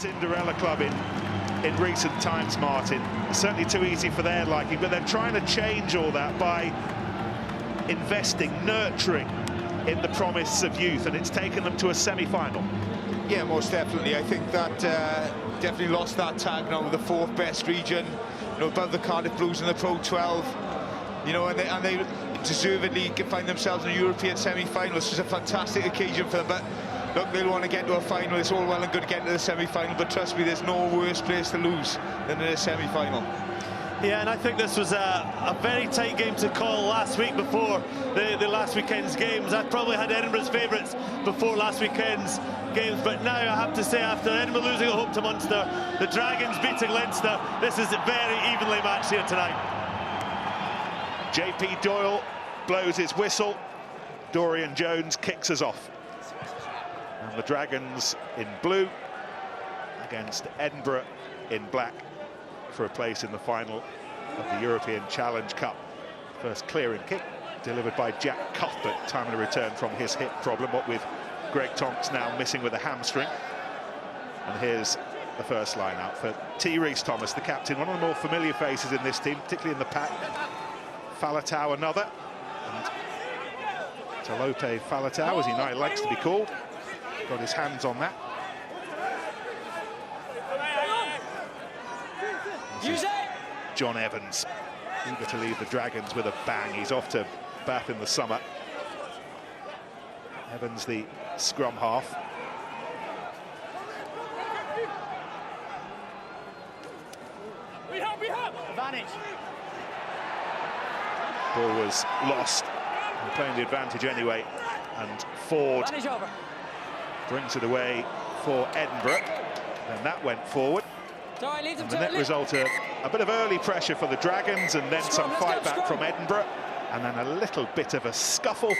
Cinderella club in recent times, Martin. It's certainly too easy for their liking, but they're trying to change all that by investing, nurturing in the promise of youth, and it's taken them to a semi-final. Yeah, most definitely. I think that definitely lost that tag now with the fourth best region, you know, above the Cardiff Blues in the Pro 12, you know, and they deservedly find themselves in a European semi-final. It's just a fantastic occasion for them, but look, they'll want to get to a final. It's all well and good getting to the semi-final, but trust me, there's no worse place to lose than in a semi-final. Yeah, and I think this was a very tight game to call last week before the last weekend's games. I probably had Edinburgh's favourites before last weekend's games, but now I have to say, after Edinburgh losing at home to Munster, the Dragons beating Leinster, this is very evenly matched here tonight. JP Doyle blows his whistle. Dorian Jones kicks us off. And the Dragons in blue against Edinburgh in black for a place in the final of the European Challenge Cup. First clearing kick delivered by Jack Cuthbert, time of return from his hip problem, what with Greg Tonks now missing with a hamstring. And here's the first line out for T. Rees Thomas, the captain, one of the more familiar faces in this team, particularly in the pack. Faletau another, and Talope Faletau, as he now likes to be called, got his hands on that. John Evans, eager to leave the Dragons with a bang. He's off to Bath in the summer. Evans, the scrum half. Advantage. Ball was lost, and playing the advantage anyway, and Ford brings it away for Edinburgh, and that went forward. And the net result, a bit of early pressure for the Dragons, and then some fight back from Edinburgh, and then a little bit of a scuffle.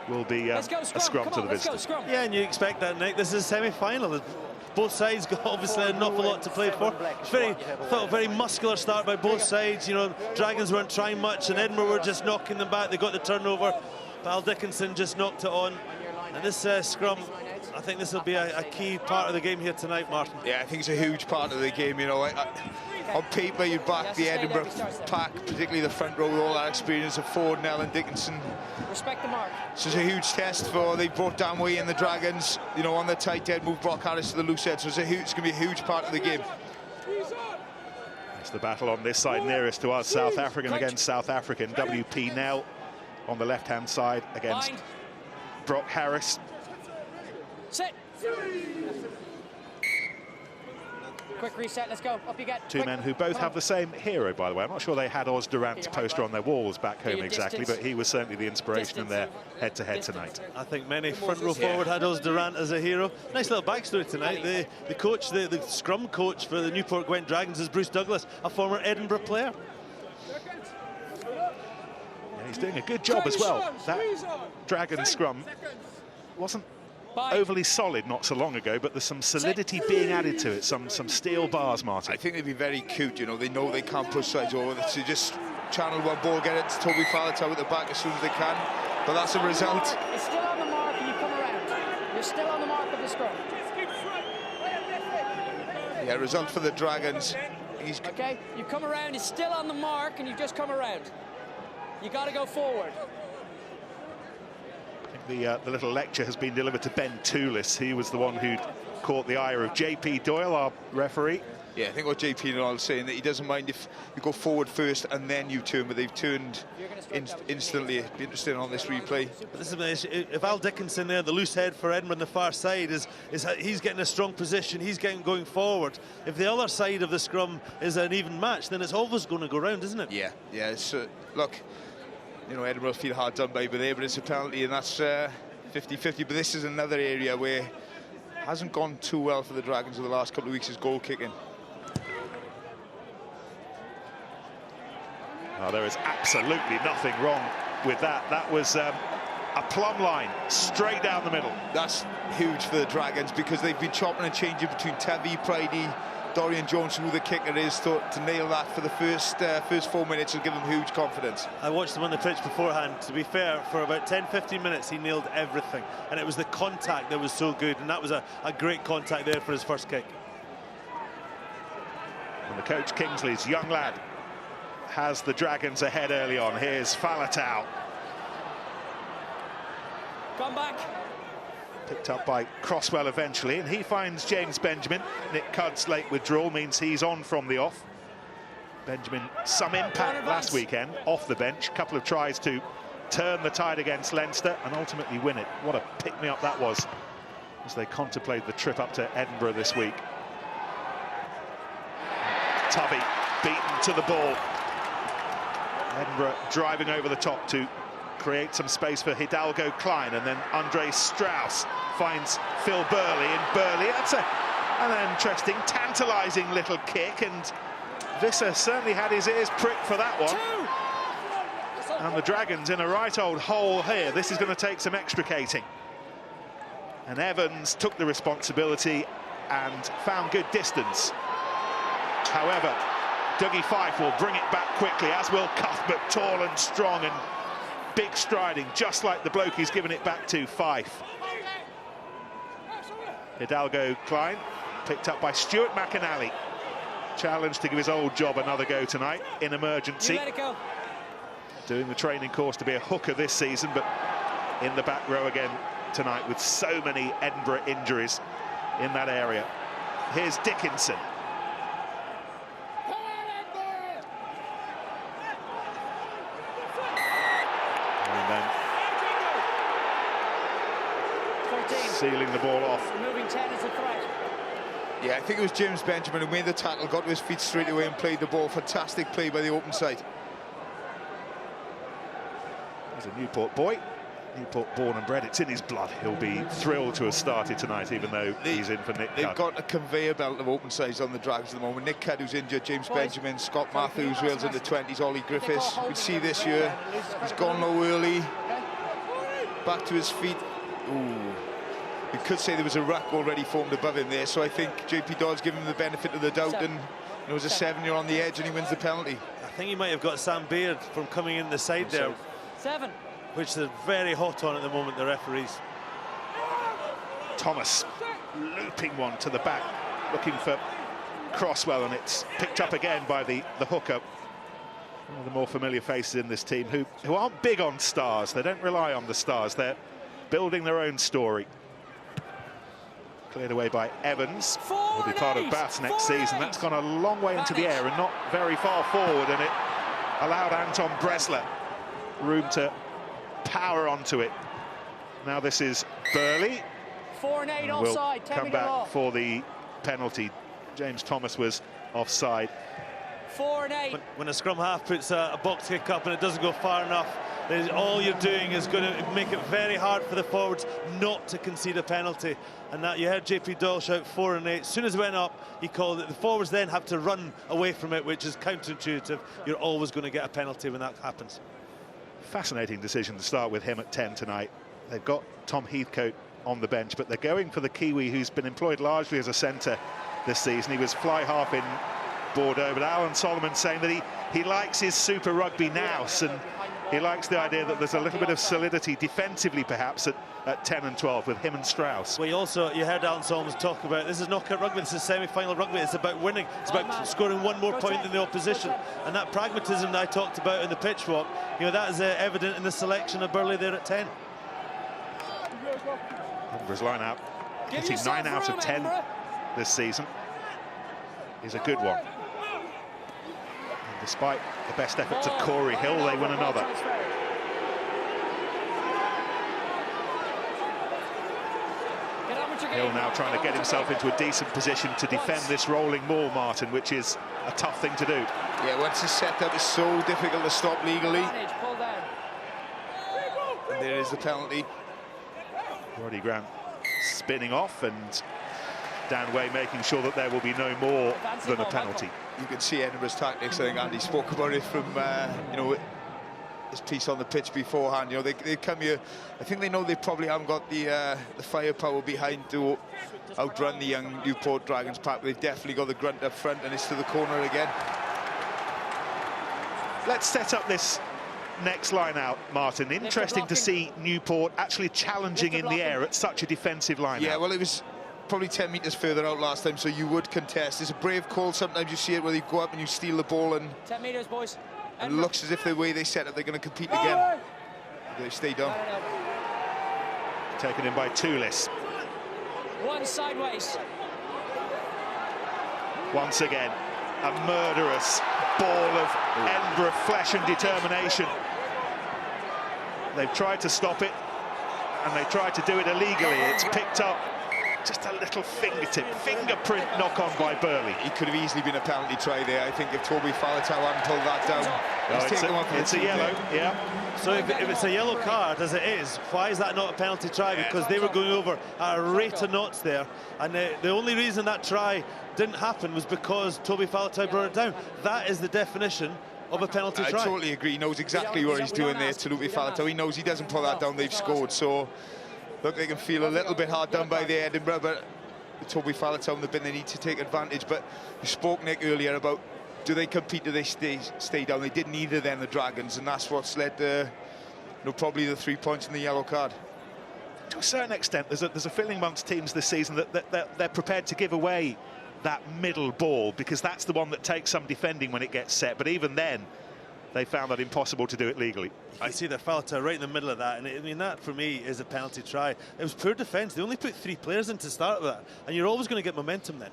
Will be a scrum to the visitors. Yeah, and you expect that, Nick. This is a semi-final. Both sides got obviously an awful lot to play for. It's a very muscular start by both sides. You know, Dragons weren't trying much, and Edinburgh were just knocking them back. They got the turnover. Al Dickinson just knocked it on. And this scrum, I think this will be a key part of the game here tonight, Martin. Yeah, I think it's a huge part of the game. You know, on paper, you back the Edinburgh pack, particularly the front row with all that experience of Ford, Nell and Dickinson. Respect the mark. So it's a huge test for, they brought Danway and the Dragons, you know, on the tight head, moved Brock Harris to the loose head, so it's going to be a huge part of the game. It's the battle on this side nearest to us, South African against South African. WP Nell on the left-hand side against Brock Harris. Sit. Quick reset, let's go. Up you get. Two men who both have the same hero, by the way. I'm not sure they had Oz Durant's poster on their walls back home exactly, but he was certainly the inspiration in their head-to-head tonight. I think many front row forward had Oz Durant as a hero. Nice little backstory tonight. The coach, the scrum coach for the Newport Gwent Dragons is Bruce Douglas, a former Edinburgh player. Yeah, he's doing a good job as well. That Dragon scrum wasn't overly solid not so long ago, but there's some solidity being added to it, some steel bars, Martin. I think they'd be very cute, you know, they know they can't push sides over, so just channel one ball, get it to Toby Faletau at the back as soon as they can, but that's a result. It's still on the mark and you come around. You're still on the mark of the scrum. Yeah, result for the Dragons. Okay, you come around, it's still on the mark and you've just come around. You got to go forward. The little lecture has been delivered to Ben Toulis. He was the one who'd caught the ire of JP Doyle, our referee. Yeah, I think what JP Doyle is saying, that he doesn't mind if you go forward first and then you turn, but they've turned instantly. It'd be interesting on this replay. But this is, if Al Dickinson there, the loose head for Edinburgh on the far side, he's getting a strong position, he's going forward. If the other side of the scrum is an even match, then it's always going to go round, isn't it? Yeah, yeah. It's, look, you know, Edinburgh feel hard done by there, but it's a penalty, and that's 50-50. But this is another area where it hasn't gone too well for the Dragons over the last couple of weeks, is goal kicking. Oh, there is absolutely nothing wrong with that. That was a plumb line, straight down the middle. That's huge for the Dragons, because they've been chopping and changing between Tevi, Pridey, Dorian Jones, who the kicker is, to nail that for the first 4 minutes will give them huge confidence. I watched him on the pitch beforehand. To be fair, for about 10-15 minutes he nailed everything, and it was the contact that was so good, and that was a great contact there for his first kick. And the coach Kingsley's young lad has the Dragons ahead early on. Here's Falatau. Come back. Picked up by Crosswell eventually, and he finds James Benjamin. Nick Cudd's late withdrawal means he's on from the off. Benjamin, some impact last weekend, off the bench. Couple of tries to turn the tide against Leinster and ultimately win it. What a pick-me-up that was as they contemplate the trip up to Edinburgh this week. Tubby beaten to the ball. Edinburgh driving over the top to create some space for Hidalgo Klein, and then Andre Strauss finds Phil Burley, and Burley, that's an interesting, tantalising little kick, and Visser certainly had his ears pricked for that one. And the Dragons in a right old hole here. This is going to take some extricating. And Evans took the responsibility and found good distance. However, Dougie Fife will bring it back quickly, as will Cuthbert, tall and strong and big striding, just like the bloke he's given it back to, Fife. Hidalgo Klein, picked up by Stuart McAnally. Challenged to give his old job another go tonight in emergency. You let it go. Doing the training course to be a hooker this season, but in the back row again tonight with so many Edinburgh injuries in that area. Here's Dickinson. And then sealing the ball off. Removing 10 as a threat. Yeah, I think it was James Benjamin who made the tackle, got to his feet straight away and played the ball. Fantastic play by the open side. He's a Newport boy, Newport born and bred. It's in his blood. He'll be thrilled to have started tonight, even though he's in for Nick Cudd. They've got a conveyor belt of open sides on the Dragons at the moment. Nick Cudd, who's injured, James Benjamin, Scott Matthews, Wales in the 20s, Ollie Griffiths. We see this year, he's gone low early, back to his feet. Ooh. You could say there was a ruck already formed above him there, so I think JP Dodd's given him the benefit of the doubt, and there was a 7-year on the edge and he wins the penalty. I think he might have got Sam Baird from coming in the side there. 7. Which they're very hot on at the moment, the referees. Thomas looping one to the back, looking for Crosswell, and it's picked up again by the hooker. One of the more familiar faces in this team who aren't big on stars. They don't rely on the stars. They're building their own story. Cleared away by Evans. Will be part of Bath's next season. That's gone a long way into the air and not very far forward, and it allowed Anton Bresler room to power onto it. Now this is Burley. 4 and 8 offside. Will come back for the penalty. James Thomas was offside. 4 and 8. When a scrum half puts a box kick up and it doesn't go far enough, all you're doing is going to make it very hard for the forwards not to concede a penalty. And that you heard JP Doyle shout 4 and 8. As soon as it went up, he called it. The forwards then have to run away from it, which is counterintuitive. You're always going to get a penalty when that happens. Fascinating decision to start with him at 10 tonight. They've got Tom Heathcote on the bench, but they're going for the Kiwi, who's been employed largely as a centre this season. He was fly half in Bordeaux, but Alan Solomon saying that he likes his Super Rugby nous, and he likes the idea that there's a little bit of solidity defensively perhaps at 10 and 12 with him and Strauss. Well, you heard Alan Solomon talk about this is knockout rugby, this is semi-final rugby, it's about winning, it's about scoring one more point than the opposition, and that pragmatism that I talked about in the pitch walk, that is evident in the selection of Burley there at 10. Edinburgh's line out, hitting 9 out of 10 this season, is a good one. And despite the best efforts of Corey Hill, they win another. Hill now trying to get himself into a decent position to defend this rolling maul, Martin, which is a tough thing to do. Yeah, once it's set up, it's so difficult to stop legally. And there is the penalty. Roddy Grant spinning off, and Dan Way making sure that there will be no more than a penalty. You can see Edinburgh's tactics. I think Andy spoke about it from his piece on the pitch beforehand. They come here. I think they know they probably haven't got the firepower behind to outrun the young Newport Dragons pack. But they've definitely got the grunt up front, and it's to the corner again. Let's set up this next line out, Martin. Interesting to see Newport actually challenging in the air at such a defensive line. Yeah, well, it was probably 10 metres further out last time, so you would contest. It's a brave call. Sometimes you see it where you go up and you steal the ball, and 10 metres, boys. And it looks as if the way they set up, they're going to compete again. They stay down. Taken in by Toulis. One sideways. Once again, a murderous ball of Edinburgh flesh and determination. They've tried to stop it, and they tried to do it illegally. It's picked up just a little fingerprint knock-on by Burley. He could have easily been a penalty try there. I think if Toby Faletau hadn't pulled that down, it's a yellow, yeah. So if it's a yellow card, as it is, why is that not a penalty try? Because they were going over at a rate of knots there, and the only reason that try didn't happen was because Toby Faletau brought it down. That is the definition of a penalty try. I totally agree. He knows exactly what he's doing there, Toby Faletau. He knows he doesn't pull that down, they've scored. So look, they can feel a little bit hard done by the Edinburgh, but Toby Faletau and the bin, they need to take advantage. But you spoke, Nick, earlier about, do they compete, do they stay down? They didn't either then, the Dragons, and that's what's led to, probably the 3 points and the yellow card. To a certain extent, there's a feeling amongst teams this season that they're prepared to give away that middle ball, because that's the one that takes some defending when it gets set. But even then, they found that impossible to do it legally. I see the Faletau right in the middle of that, and I mean, that for me is a penalty try. It was poor defence. They only put 3 players in to start with that, and you're always going to get momentum then.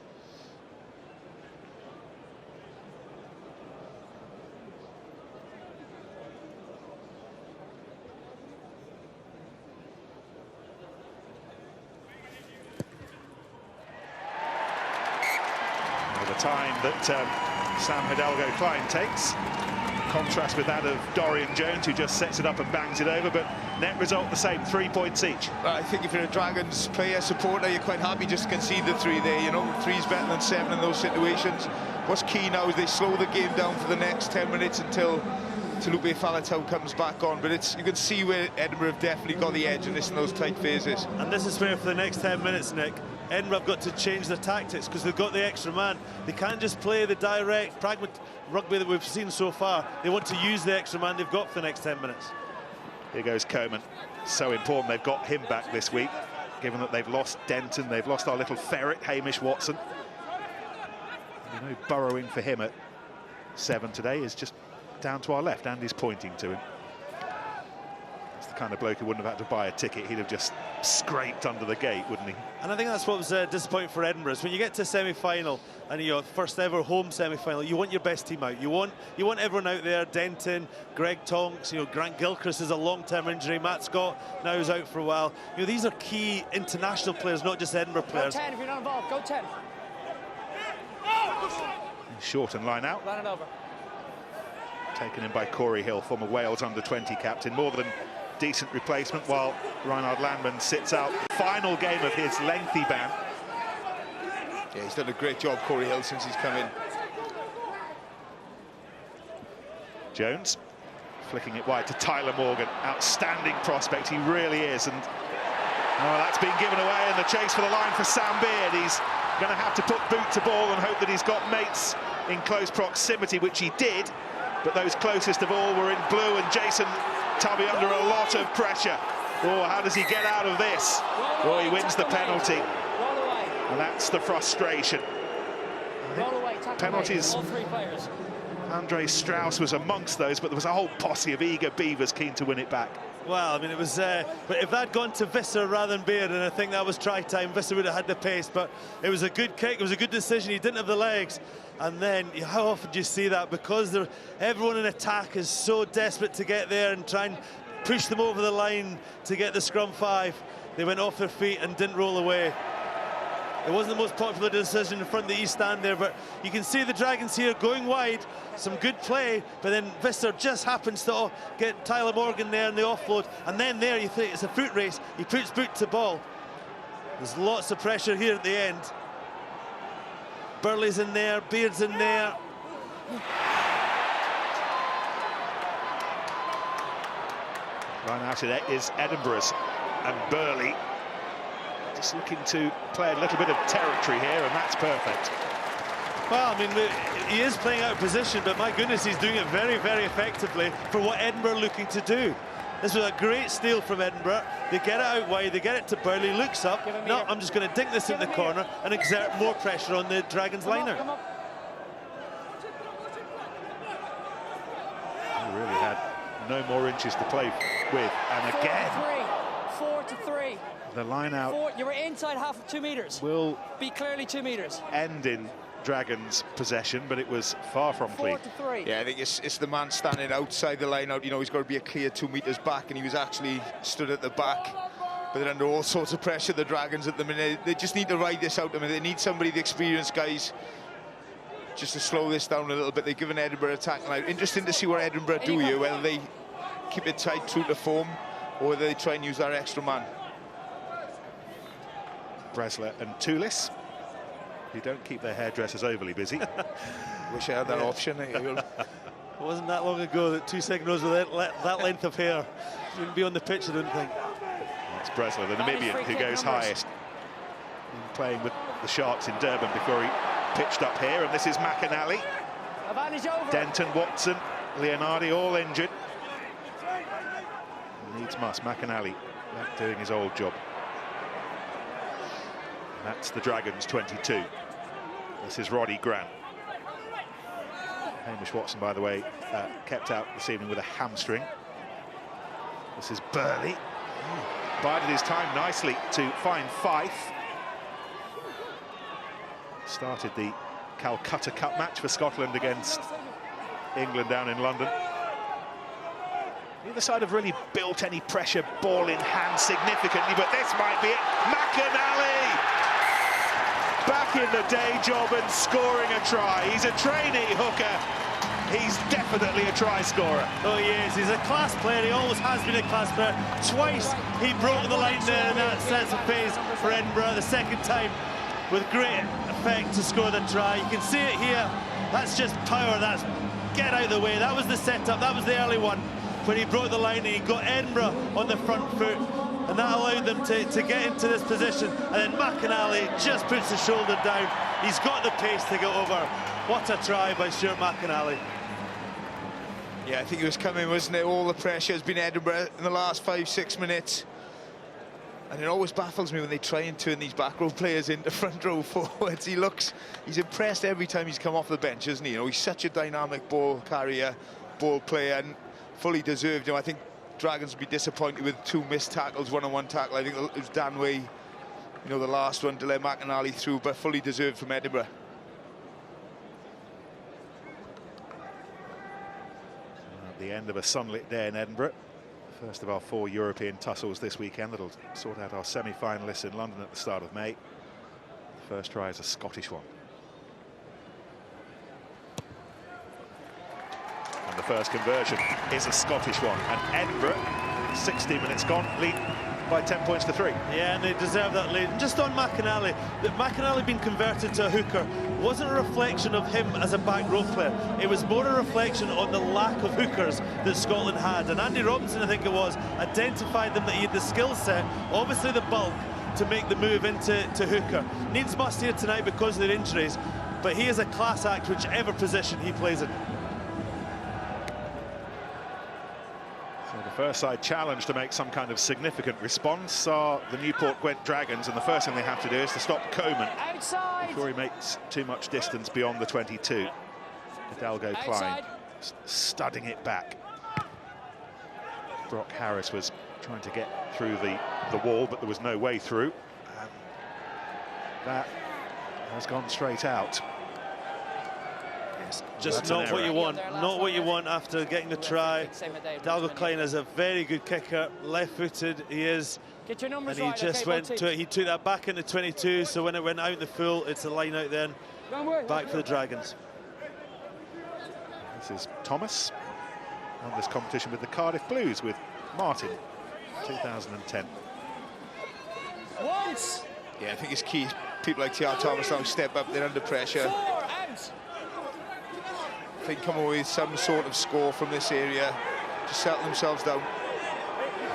The time that Sam Hidalgo-Klein takes, contrast with that of Dorian Jones, who just sets it up and bangs it over, but net result the same, 3 points each. I think if you're a Dragons player, supporter, you're quite happy just to concede the 3 there. 3's better than 7 in those situations. What's key now is they slow the game down for the next 10 minutes until Lupe Faletau comes back on. But you can see where Edinburgh have definitely got the edge in those tight phases. And this is where for the next 10 minutes, Nick, Edinburgh have got to change their tactics, because they've got the extra man. They can't just play the direct, pragmatic rugby that we've seen so far. They want to use the extra man they've got for the next 10 minutes. Here goes Coman. So important they've got him back this week, given that they've lost Denton, they've lost our little ferret, Hamish Watson. Burrowing for him at 7 today is just down to our left. Andy's pointing to him. It's the kind of bloke who wouldn't have had to buy a ticket. He'd have just scraped under the gate, wouldn't he? And I think that's what was disappointing for Edinburgh, is when you get to semi-final, and first ever home semi-final, you want your best team out. You want everyone out there. Denton, Greg Tonks, Grant Gilchrist is a long-term injury. Matt Scott now is out for a while. These are key international players, not just Edinburgh players. Go 10 if you're not involved. Go 10. Short and line out. Line it over. Taken in by Corey Hill, former Wales under-20 captain. More than decent replacement, while Reinhard Landman sits out. Final game of his lengthy ban. Yeah, he's done a great job, Corey Hill, since he's come in. Jones flicking it wide to Tyler Morgan. Outstanding prospect, he really is. And that's been given away in the chase for the line for Sam Beard. He's going to have to put boot to ball and hope that he's got mates in close proximity, which he did. But those closest of all were in blue, and Jason Tubby under a lot of pressure. How does he get out of this? He wins the penalty. And that's the frustration. Penalties. Andre Strauss was amongst those, but there was a whole posse of eager beavers keen to win it back. Well, I mean, it was... but if that had gone to Visser rather than Beard, and I think that was try time, Visser would have had the pace, but it was a good kick, it was a good decision. He didn't have the legs. And then, how often do you see that? Because everyone in attack is so desperate to get there and try and push them over the line to get the scrum 5. They went off their feet and didn't roll away. It wasn't the most popular decision in front of the East stand there, but you can see the Dragons here going wide. Some good play, but then Visser just happens to get Tyler Morgan there in the offload. And then there, you think it's a foot race. He puts boot to ball. There's lots of pressure here at the end. Burley's in there, Beard's in there. Right out it is Edinburgh's, and Burley just looking to play a little bit of territory here, and that's perfect. Well, I mean, he is playing out of position, but my goodness, he's doing it very, very effectively for what Edinburgh are looking to do. This was a great steal from Edinburgh. They get it out wide, they get it to Burley, looks up. No, I'm just going to dink this in the corner and exert more pressure on the Dragons liner. He really had no more inches to play with, and again 4 to 3. the line out. You were inside half of 2 meters. Will be clearly 2 meters. End in Dragons' possession, but it was far from clean. 4 to 3. Yeah, I think it's the man standing outside the line out. You know, he's got to be a clear 2 meters back, and he was actually stood at the back. But they're under all sorts of pressure, the Dragons, at the minute. They just need to ride this out. I mean, they need somebody, the experienced guys, just to slow this down a little bit. They've given Edinburgh a tackle out. Interesting to see what Edinburgh do here, whether they keep it tight, true to form, or whether they try and use their extra man. Bresler and Toulis, who don't keep their hairdressers overly busy. Wish I had that option. It wasn't that long ago that 2 signals with that length of hair wouldn't be on the pitch, I don't think. It's Bresler, the Namibian, who goes highest, playing with the Sharks in Durban before he pitched up here. And this is McAnally, Denton, Watson, Leonardi, all injured. Needs must. McAnally back doing his old job. That's the Dragons 22. This is Roddy Grant. Hamish Watson, by the way, kept out this evening with a hamstring. This is Burley. Bided his time nicely to find Fife. Started the Calcutta Cup match for Scotland against England down in London. Neither side have really built any pressure, ball in hand significantly, but this might be it. McAnally! Back in the day job and scoring a try. He's a trainee hooker. He's definitely a try scorer. Oh, he is. He's a class player. He always has been a class player. Twice he broke the line there in that sense of phase for Edinburgh. The second time with great effect to score the try. You can see it here. That's just power. That's get out of the way. That was the setup. That was the early one when he broke the line and he got Edinburgh on the front foot. And that allowed them to get into this position. And then McAnally just puts the shoulder down. He's got the pace to get over. What a try by Stuart McAnally. Yeah, I think it was coming, wasn't it? All the pressure has been Edinburgh in the last 5-6 minutes. And it always baffles me when they try and turn these back row players into front row forwards. He's impressed every time he's come off the bench, isn't he? You know, he's such a dynamic ball carrier, ball player, and fully deserved. You know, I think Dragons would be disappointed with 2 missed tackles, one-on-one tackle. I think it was Danway, you know, the last one to let McAnally through, but fully deserved from Edinburgh. At the end of a sunlit day in Edinburgh, first of our 4 European tussles this weekend that'll sort out our semi-finalists in London at the start of May. The first try is a Scottish one. And the first conversion is a Scottish one. And Edinburgh, 16 minutes gone, lead by 10 points to 3. Yeah, and they deserve that lead. And just on McAnally, that McAnally being converted to a hooker wasn't a reflection of him as a back row player. It was more a reflection on the lack of hookers that Scotland had. And Andy Robinson, I think it was, identified them that he had the skill set, obviously the bulk, to make the move into hooker. Needs must here tonight because of their injuries, but he is a class act whichever position he plays in. First side challenge to make some kind of significant response are the Newport Gwent Dragons, and the first thing they have to do is to stop Coman before he makes too much distance beyond the 22. Hidalgo Klein studding it back. Brock Harris was trying to get through the wall, but there was no way through. And that has gone straight out. Just not what you want. Not what you want after getting the try. Hidalgo Klein is a very good kicker, left-footed he is. Get your numbers and he just went to it. He took that back into 22, so when it went out in the full, it's a line out then. Back for the Dragons. This is Thomas on this competition with the Cardiff Blues with Martin, 2010. Once. Yeah, I think it's key. People like T.R. Thomas now step up, they're under pressure. I think come away with some sort of score from this area, just settle themselves down.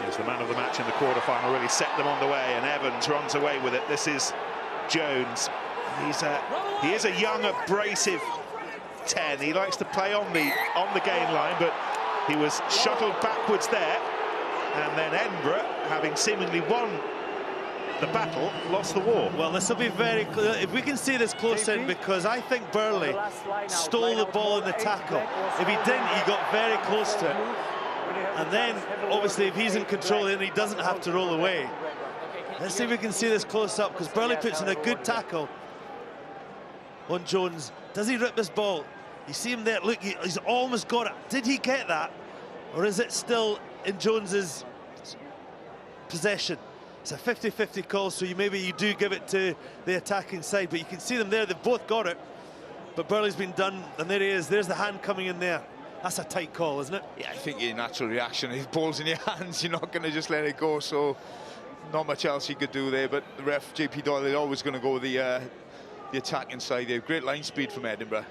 Here's the man of the match in the quarter-final, really set them on the way, and Evans runs away with it. This is Jones. He is a young, abrasive 10. He likes to play on the gain line, but he was shuttled backwards there. and then Edinburgh, having seemingly won the battle, lost the war. Well, this will be very clear if we can see this close in, because I think Burley stole the ball in the tackle. If he didn't, he got very close to it. And then, obviously, if he's in control, then he doesn't have to roll away. Let's see if we can see this close up, because Burley puts in a good tackle on Jones. Does he rip this ball? You see him there. Look, he's almost got it. Did he get that? Or is it still in Jones's possession? It's a 50-50 call, so maybe you do give it to the attacking side, but you can see them there. They've both got it, but Burley's been done, and there he is. There's the hand coming in there. That's a tight call, isn't it? Yeah, I think your natural reaction, if the ball's in your hands, you're not going to just let it go, so not much else he could do there, but the ref, JP Doyle, is always going to go with the attacking side there. Great line speed from Edinburgh.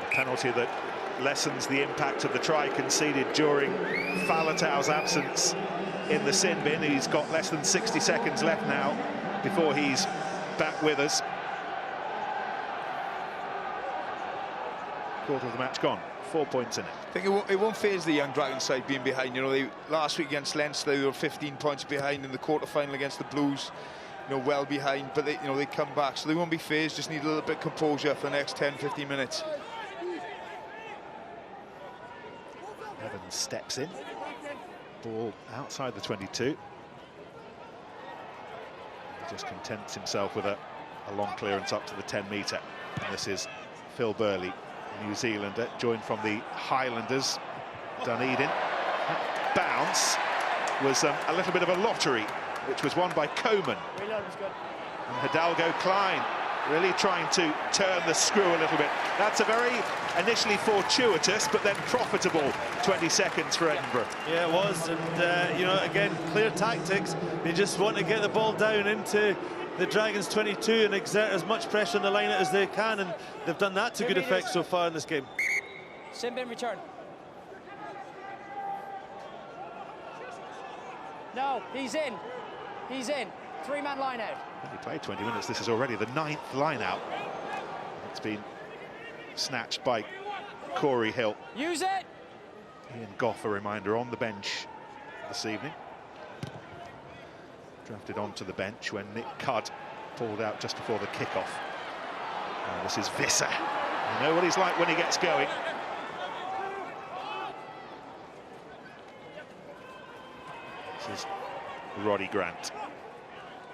A penalty that lessens the impact of the try conceded during Faletau's absence in the sin bin. He's got less than 60 seconds left now before he's back with us. Quarter of the match gone, 4 points in it. I think it won't faze the young Dragons side being behind. You know, last week against Leinster, they were 15 points behind in the quarter-final against the Blues. You know, well behind, but they come back, so they won't be phased. Just need a little bit of composure for the next 10-15 minutes. Evans steps in, ball outside the 22. He just contents himself with a long clearance up to the 10-metre. And this is Phil Burley, New Zealander, joined from the Highlanders, Dunedin. That bounce was a little bit of a lottery, which was won by Coman. And Hidalgo Klein really trying to turn the screw a little bit. That's a very initially fortuitous but then profitable 20 seconds for Edinburgh. Yeah, it was, and you know, again, clear tactics. They just want to get the ball down into the Dragons 22 and exert as much pressure on the line as they can, and they've done that to good effect so far in this game. Sin bin return. No, he's in. He's in. Three-man line out. He played 20 minutes. This is already the 9th line out. It's been snatched by Corey Hill. Use it. Ian Goff, a reminder, on the bench this evening. Drafted onto the bench when Nick Cudd pulled out just before the kickoff. And this is Visser. You know what he's like when he gets going. This is Roddy Grant.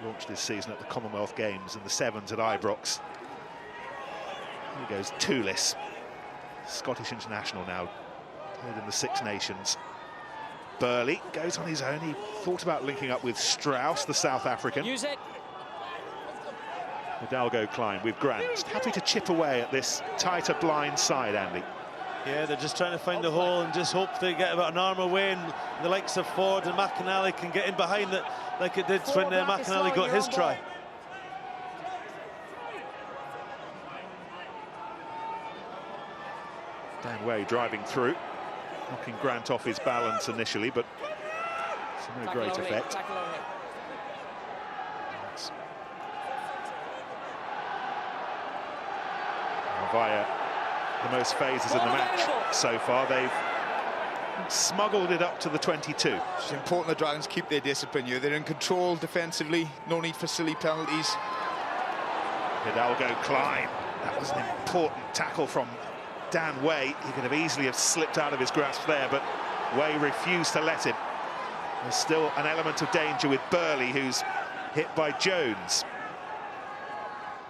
Launched his season at the Commonwealth Games and the Sevens at Ibrox. Here goes Toulis, Scottish international now, played in the Six Nations. Burley goes on his own. He thought about linking up with Strauss, the South African. Use it. Hidalgo Klein with Grant. Just happy to chip away at this tighter blind side, Andy. Yeah, they're just trying to find the hole and just hope they get about an arm away, and the likes of Ford and McInally can get in behind it like it did when McInally got his try. Dan Way driving through, knocking Grant off his balance initially, but to no great effect. Via the most phases in the match so far, they've smuggled it up to the 22. It's important the Dragons keep their discipline here. They're in control defensively, no need for silly penalties. Hidalgo Klein, that was an important tackle from Dan Way. He could have easily slipped out of his grasp there, but Way refused to let him. There's still an element of danger with Burley, who's hit by Jones.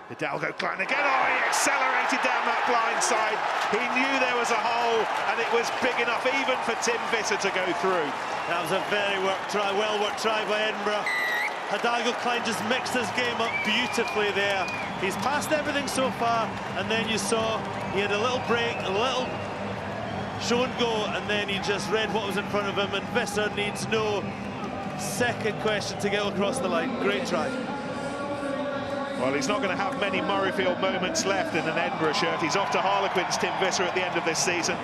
Hidalgo Klein again. Oh, he accelerated down that blind side. He knew there was a hole, and it was big enough even for Tim Visser to go through. That was a very well-worked try by Edinburgh. Hidalgo Klein just mixed his game up beautifully there. He's passed everything so far, and then you saw he had a little break, a little show and go, and then he just read what was in front of him, and Visser needs no second question to get across the line. Great try. Well, he's not going to have many Murrayfield moments left in an Edinburgh shirt. He's off to Harlequins, Tim Visser, at the end of this season.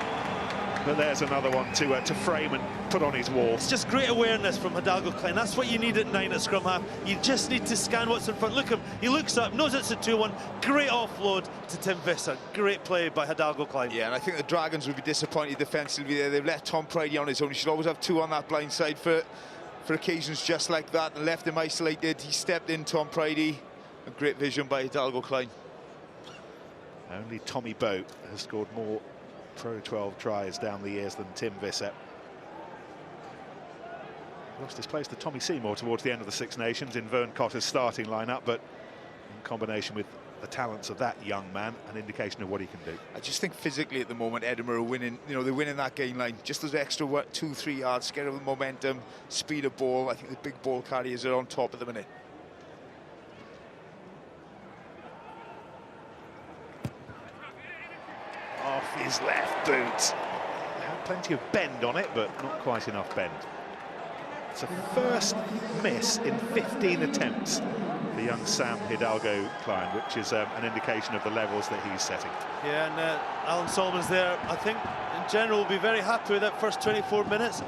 But there's another one to frame and put on his wall. It's just great awareness from Hidalgo Klein. That's what you need at 9 at scrum half. You just need to scan what's in front. Look at him. He looks up, knows it's a 2-1. Great offload to Tim Visser. Great play by Hidalgo Klein. Yeah, and I think the Dragons would be disappointed defensively there. They've left Tom Pridey on his own. He should always have 2 on that blind side for occasions just like that, and left him isolated. He stepped in, Tom Pridey. A great vision by Hidalgo Klein. Only Tommy Boat has scored more Pro 12 tries down the years than Tim Visser. Lost his place to Tommy Seymour towards the end of the Six Nations in Vern Cotter's starting lineup, but in combination with the talents of that young man, an indication of what he can do. I just think physically at the moment Edinburgh are winning. You know, they're winning that gain line. Just those extra 2-3 yards, get over the momentum, speed of ball. I think the big ball carriers are on top at the minute. Off his left boot. Had plenty of bend on it, but not quite enough bend. It's a first miss in 15 attempts for young Sam Hidalgo Klein, which is an indication of the levels that he's setting. Yeah, and Alan Solomon's there, I think, in general, will be very happy with that first 24 minutes.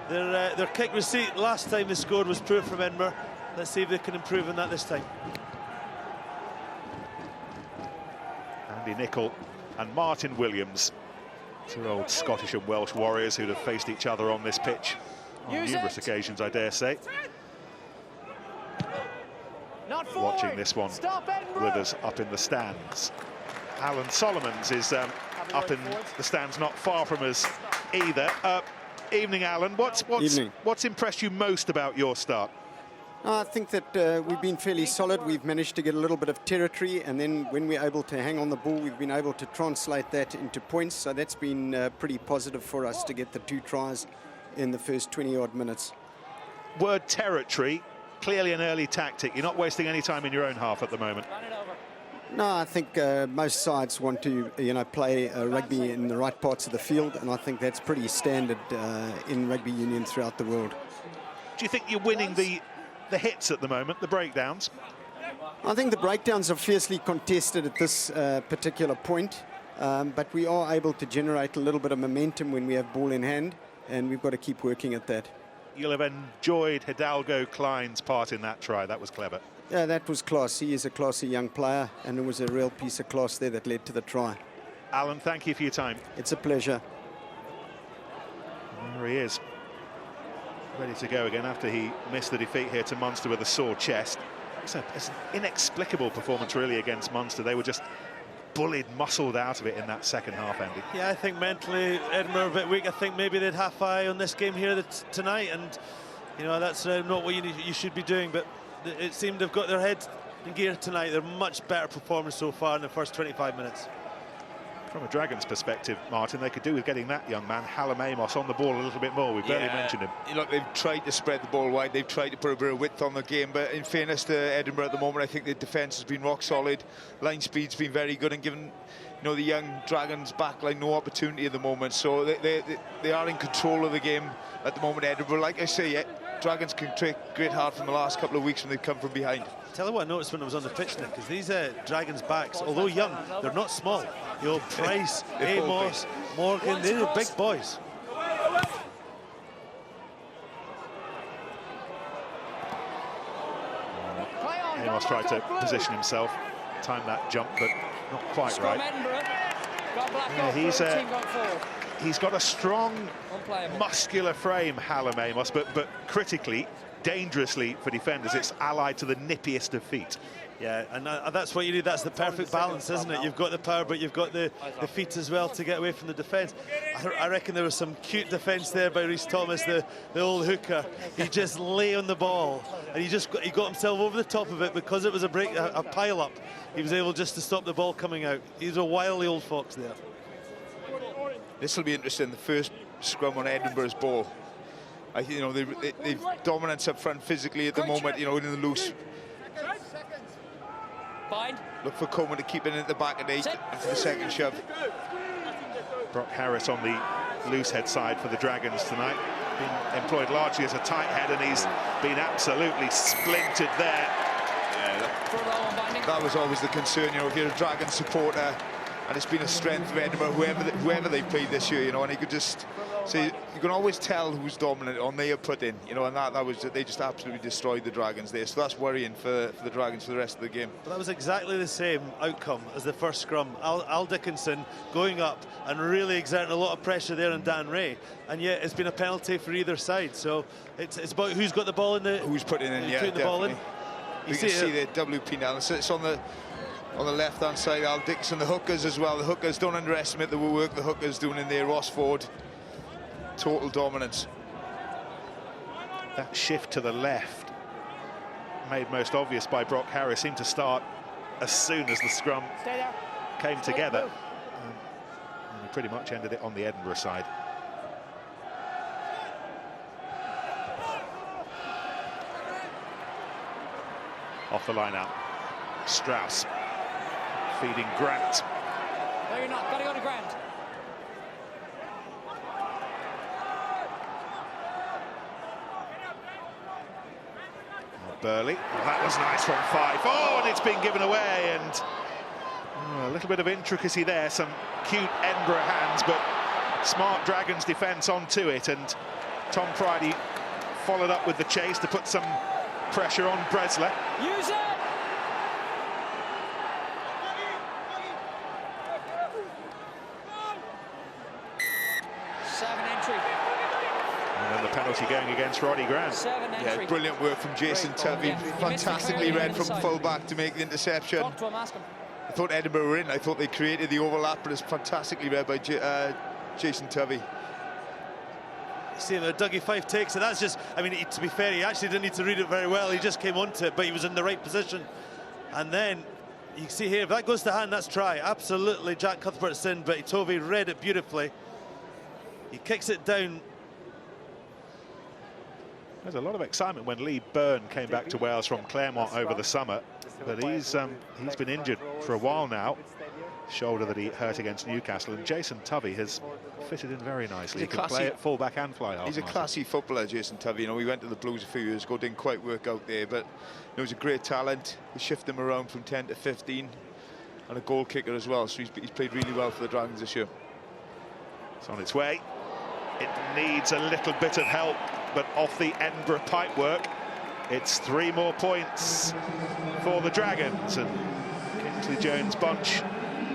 Their kick receipt last time they scored was poor from Edinburgh. Let's see if they can improve on that this time. Andy Nicol and Martin Williams, 2 old Scottish and Welsh warriors who'd have faced each other on this pitch on numerous occasions, I dare say. Watching this one with us up in the stands. Alan Solomons is up in the stands not far from us either. Evening, Alan. What's impressed you most about your start? I think that we've been fairly solid. We've managed to get a little bit of territory, and then when we're able to hang on the ball, we've been able to translate that into points. So that's been pretty positive for us to get the 2 tries in the first 20-odd minutes. Word territory, clearly an early tactic. You're not wasting any time in your own half at the moment. No, I think most sides want to, play rugby in the right parts of the field, and I think that's pretty standard in rugby union throughout the world. Do you think you're winning the hits at the moment, the breakdowns? I think the breakdowns are fiercely contested at this particular point, but we are able to generate a little bit of momentum when we have ball in hand, and we've got to keep working at that. You'll have enjoyed Hidalgo Klein's part in that try. That was clever. Yeah, that was class. He is a classy young player, and it was a real piece of class there that led to the try. Alan, thank you for your time. It's a pleasure. There he is, ready to go again after he missed the defeat here to Munster with a sore chest. It's an inexplicable performance really against Munster. They were just bullied, muscled out of it in that second half, Andy. Yeah, I think mentally Edinburgh are a bit weak. I think maybe they'd half eye on this game here tonight, and that's not what you should be doing, but it seemed they've got their head in gear tonight. They're much better performance so far in the first 25 minutes. From a Dragons perspective, Martin, they could do with getting that young man, Hallam Amos, on the ball a little bit more. We've barely mentioned him. Look, they've tried to spread the ball wide. They've tried to put a bit of width on the game. But in fairness to Edinburgh at the moment, I think the defence has been rock solid. Line speed's been very good and given the young Dragons backline no opportunity at the moment. So they are in control of the game at the moment, Edinburgh. Like I say, Dragons can take great heart from the last couple of weeks when they've come from behind. Tell you what I noticed when I was on the pitch, Nick, because these Dragons backs, although young, they're not small. Price, Amos, Morgan, they're big boys. Amos tried to position himself, time that jump, but not quite right. Yeah, he's got a strong, muscular frame, Hallam Amos, but critically, dangerously for defenders, it's allied to the nippiest of feet. Yeah, and that's what you need. That's the perfect balance, isn't it? You've got the power, but you've got the feet as well to get away from the defence. I reckon there was some cute defence there by Rhys Thomas, the old hooker. He just lay on the ball, and he got himself over the top of it because it was a pile-up. He was able just to stop the ball coming out. He's a wily old fox there. This will be interesting, the first scrum on Edinburgh's ball. I think, they've dominance up front physically at the moment, in the loose. Look for Coleman to keep it at the back at 8 for the second shove. Brock Harris on the loose head side for the Dragons tonight. Been employed largely as a tight head, and he's been absolutely splintered there. Yeah, that was always the concern, if you're a Dragons supporter and it's been a strength of Edinburgh, whoever they played this year, you know, and you could just say, you can always tell who's dominant on their put-in, you know, and that was, they just absolutely destroyed the Dragons there, so that's worrying for the Dragons for the rest of the game. But that was exactly the same outcome as the first scrum. Al Dickinson going up and really exerting a lot of pressure there on Dan Ray, and yet it's been a penalty for either side, so it's about who's got the ball in the... Who's putting in, yeah, putting the ball in. You can see the WP now, so it's on the left-hand side, Al Dickinson, the hookers as well. The hookers, don't underestimate the work the hookers doing in there. Ross Ford, total dominance. That shift to the left, made most obvious by Brock Harris, seemed to start as soon as the scrum came together. And we pretty much ended it on the Edinburgh side. Off the line out, Strauss feeding Grant. No, you're not. Gotta go to Grant. Burley. Well, that was nice from 5. Oh, and it's been given away, and a little bit of intricacy there. Some cute Edinburgh hands, but smart Dragons defence onto it, and Tom Pridey followed up with the chase to put some pressure on Bresler. Use it! And then the penalty going against Roddy Grant. Yeah, brilliant work from Jason Tubby. Fantastically read from full-back to make the interception. Talk to him, ask him. I thought Edinburgh were in. I thought they created the overlap, but it's fantastically read by Jason Tubby. See, Dougie Fife takes it. That's just, I mean, to be fair, he actually didn't need to read it very well. He just came onto it, but he was in the right position. And then you see here, if that goes to hand, that's try. Absolutely, Jack Cuthbert's in, but Itovi read it beautifully. He kicks it down. There's a lot of excitement when Lee Byrne came back to Wales from Claremont over the summer, but he's been injured for a while now. Shoulder that he hurt against Newcastle, and Jason Tubby has fitted in very nicely. He can play at full-back and fly half. He's a classy footballer, Jason Tubby. You know, we went to the Blues a few years ago, didn't quite work out there, but you know, he's a great talent. We shift him around from 10 to 15, and a goal kicker as well, so he's played really well for the Dragons this year. It's on its way. It needs a little bit of help, but off the Edinburgh pipework, it's 3 more points for the Dragons, and Kingsley Jones' bunch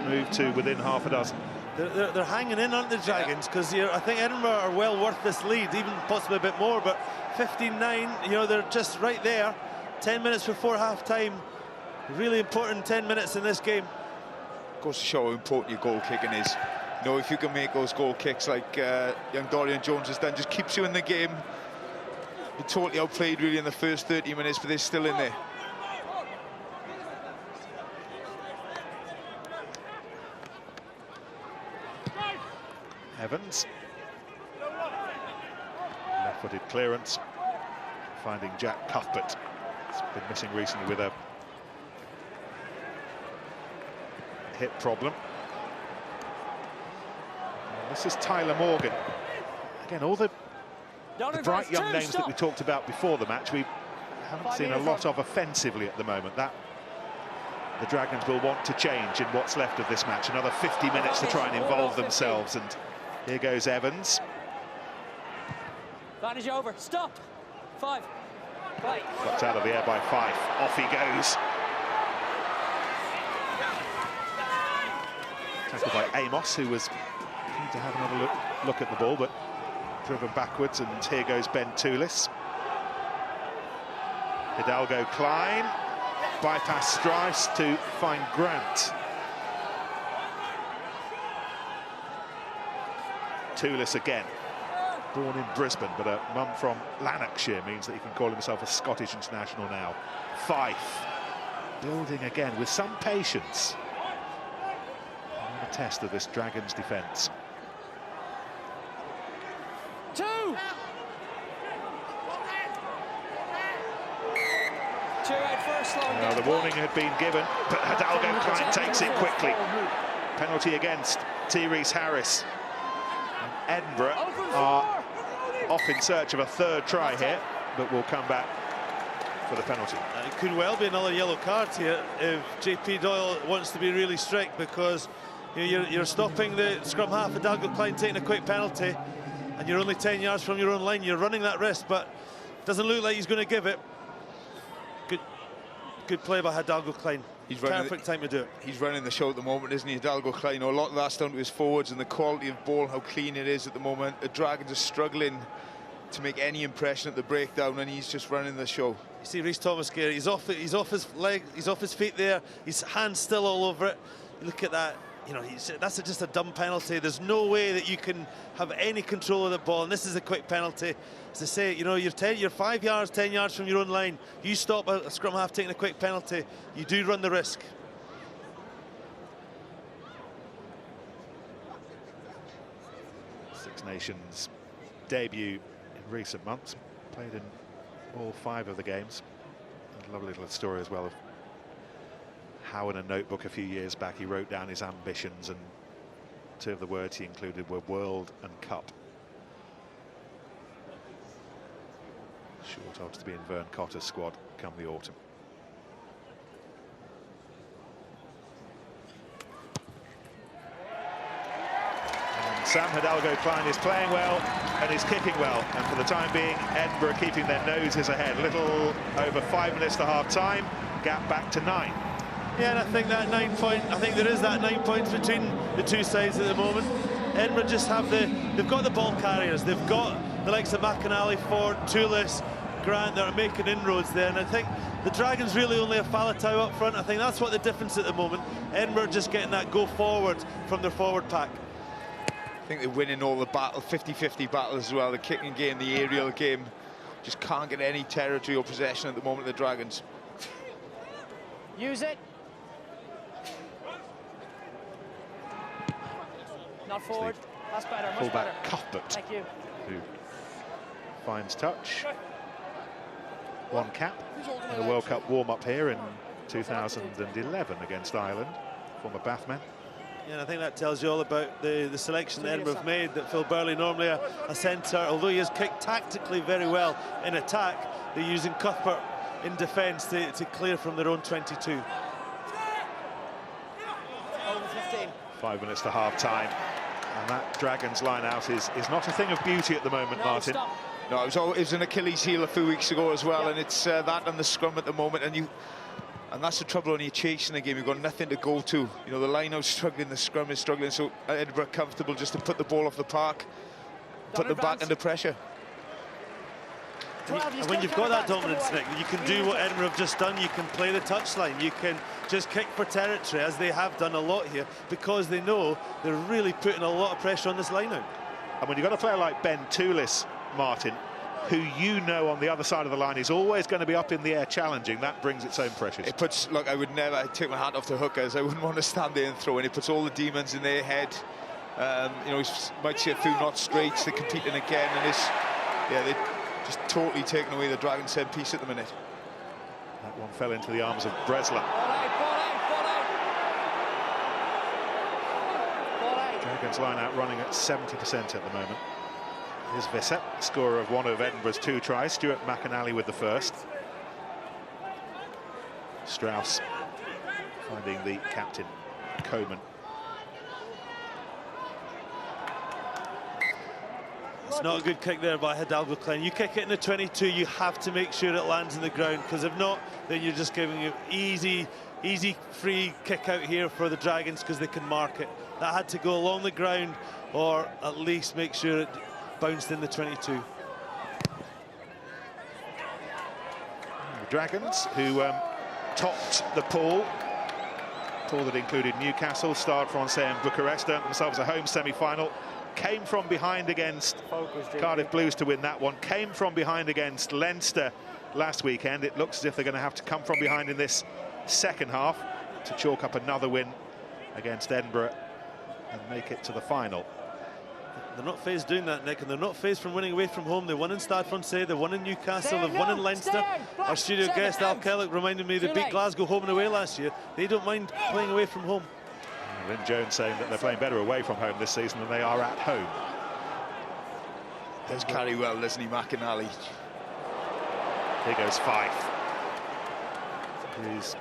move to within half a dozen. They're hanging in, aren't the Dragons? Because I think Edinburgh are well worth this lead, even possibly a bit more, but 15-9, you know, they're just right there. 10 minutes before half-time. Really important 10 minutes in this game. Goes to show how important your goal kicking is. You know, if you can make those goal kicks like young Dorian Jones has done, just keeps you in the game. You're totally outplayed really in the first 30 minutes, but they're still in there. Evans, left-footed clearance, finding Jack Cuthbert. He's been missing recently with a hip problem. And this is Tyler Morgan. Again, all the bright young names that we talked about before the match, we haven't seen a lot of offensively at the moment. That the Dragons will want to change in what's left of this match. Another 50 minutes to try and involve themselves, and here goes Evans. Advantage over. Stop. 5. Right. Got out of the air by Fife. Off he goes. Tackled by Amos, who was keen to have another look at the ball, but driven backwards, and here goes Ben Toulis. Hidalgo Klein. Bypass Strauss to find Grant. Toulis again, born in Brisbane, but a mum from Lanarkshire means that he can call himself a Scottish international now. Fife, building again with some patience. Another test of this Dragons defence. 2. The warning had been given, but Hidalgo Klein takes it quickly. Penalty against T. Rees Harris. And Edinburgh are off in search of a third try here, but will come back for the penalty. It could well be another yellow card here if JP Doyle wants to be really strict, because You're stopping the scrum half of Dalglish taking a quick penalty, and you're only 10 yards from your own line. You're running that risk, but it doesn't look like he's going to give it. Good play by Dalglish. He's perfect time to do it. He's running the show at the moment, isn't he, Dalglish? A lot of that's down to his forwards and the quality of ball, how clean it is at the moment. The Dragons are struggling to make any impression at the breakdown, and he's just running the show. You see Rhys Thomas here, he's off his leg, he's off his feet there, his hands still all over it. Look at that, that's just a dumb penalty. There's no way that you can have any control of the ball, and this is a quick penalty. As I say, you're 5 yards, 10 yards from your own line. You stop a scrum half taking a quick penalty, you do run the risk. Six Nations debut in recent months, played in all 5 of the games. A lovely little story as well of how in a notebook a few years back he wrote down his ambitions, and 2 of the words he included were World and Cup. Short odds to be in Vern Cotter's squad come the autumn. And Sam Hidalgo-Klein is playing well and is kicking well, and for the time being Edinburgh keeping their noses ahead. Little over 5 minutes to half time, gap back to 9. Yeah, and I think there is that 9 points between the two sides at the moment. Edinburgh just they've got the ball carriers, they've got the likes of McInally, Ford, Toulis, Grant that are making inroads there, and I think the Dragons really only have Faletau up front. I think that's what the difference at the moment. Edinburgh just getting that go forward from their forward pack. I think they're winning all the 50-50 battles as well, the kicking game, the aerial game. Just can't get any territory or possession at the moment, the Dragons. Use it. Not forward. That's better, much better. Fullback Cuthbert, Thank you. who finds touch. 1 cap in a World Cup warm-up here in 2011 against Ireland, former Bathman. Yeah, and I think that tells you all about the selection that Edinburgh have made, that Phil Burley, normally a centre, although he has kicked tactically very well in attack, they're using Cuthbert in defence to clear from their own 22. Over 15. 5 minutes to half-time, and that Dragons line-out is not a thing of beauty at the moment, No, Martin. stop. No, it was an Achilles heel a few weeks ago as well, and it's that and the scrum at the moment, and that's the trouble when you're chasing the game. You've got nothing to go to. The line-out's struggling, the scrum is struggling, so Edinburgh comfortable just to put the ball off the park, put them back under pressure. And when you've got that dominance, Nick, you can do what Edinburgh have just done. You can play the touchline, you can just kick for territory, as they have done a lot here, because they know they're really putting a lot of pressure on this line-out. And when you've got a player like Ben Toulis, Martin, who on the other side of the line is always going to be up in the air challenging, that brings its own pressures. It puts, look, I'd take my hat off to hookers. I wouldn't want to stand there and throw in. It puts all the demons in their head. You might see a few not straights, they're competing again, and they're just totally taking away the Dragon set piece at the minute. That one fell into the arms of Bresler. Dragons line out running at 70% at the moment. Here's Visser, scorer of one of Edinburgh's 2 tries. Stuart McInally with the first. Strauss finding the captain, Coman. It's not a good kick there by Hidalgo-Klein. You kick it in the 22, you have to make sure it lands in the ground, because if not, then you're just giving you easy free kick out here for the Dragons, because they can mark it. That had to go along the ground, or at least make sure it bounced in the 22. The Dragons, who topped the pool that included Newcastle, Stade Francais and Bucharest, earned themselves a home semi-final. Came from behind against Cardiff Blues to win that one. Came from behind against Leinster last weekend. It looks as if they're going to have to come from behind in this second half to chalk up another win against Edinburgh and make it to the final. They're not phased doing that, Nick, and they're not phased from winning away from home. They won in Stade Francais, they won in Newcastle, they've won in Leinster. Our studio guest Al Kellogg reminded me they beat Glasgow home and away last year. They don't mind playing away from home. Lynn Jones saying that they're playing better away from home this season than they are at home. Does carry well, doesn't he, McInally? Here goes Fife, who's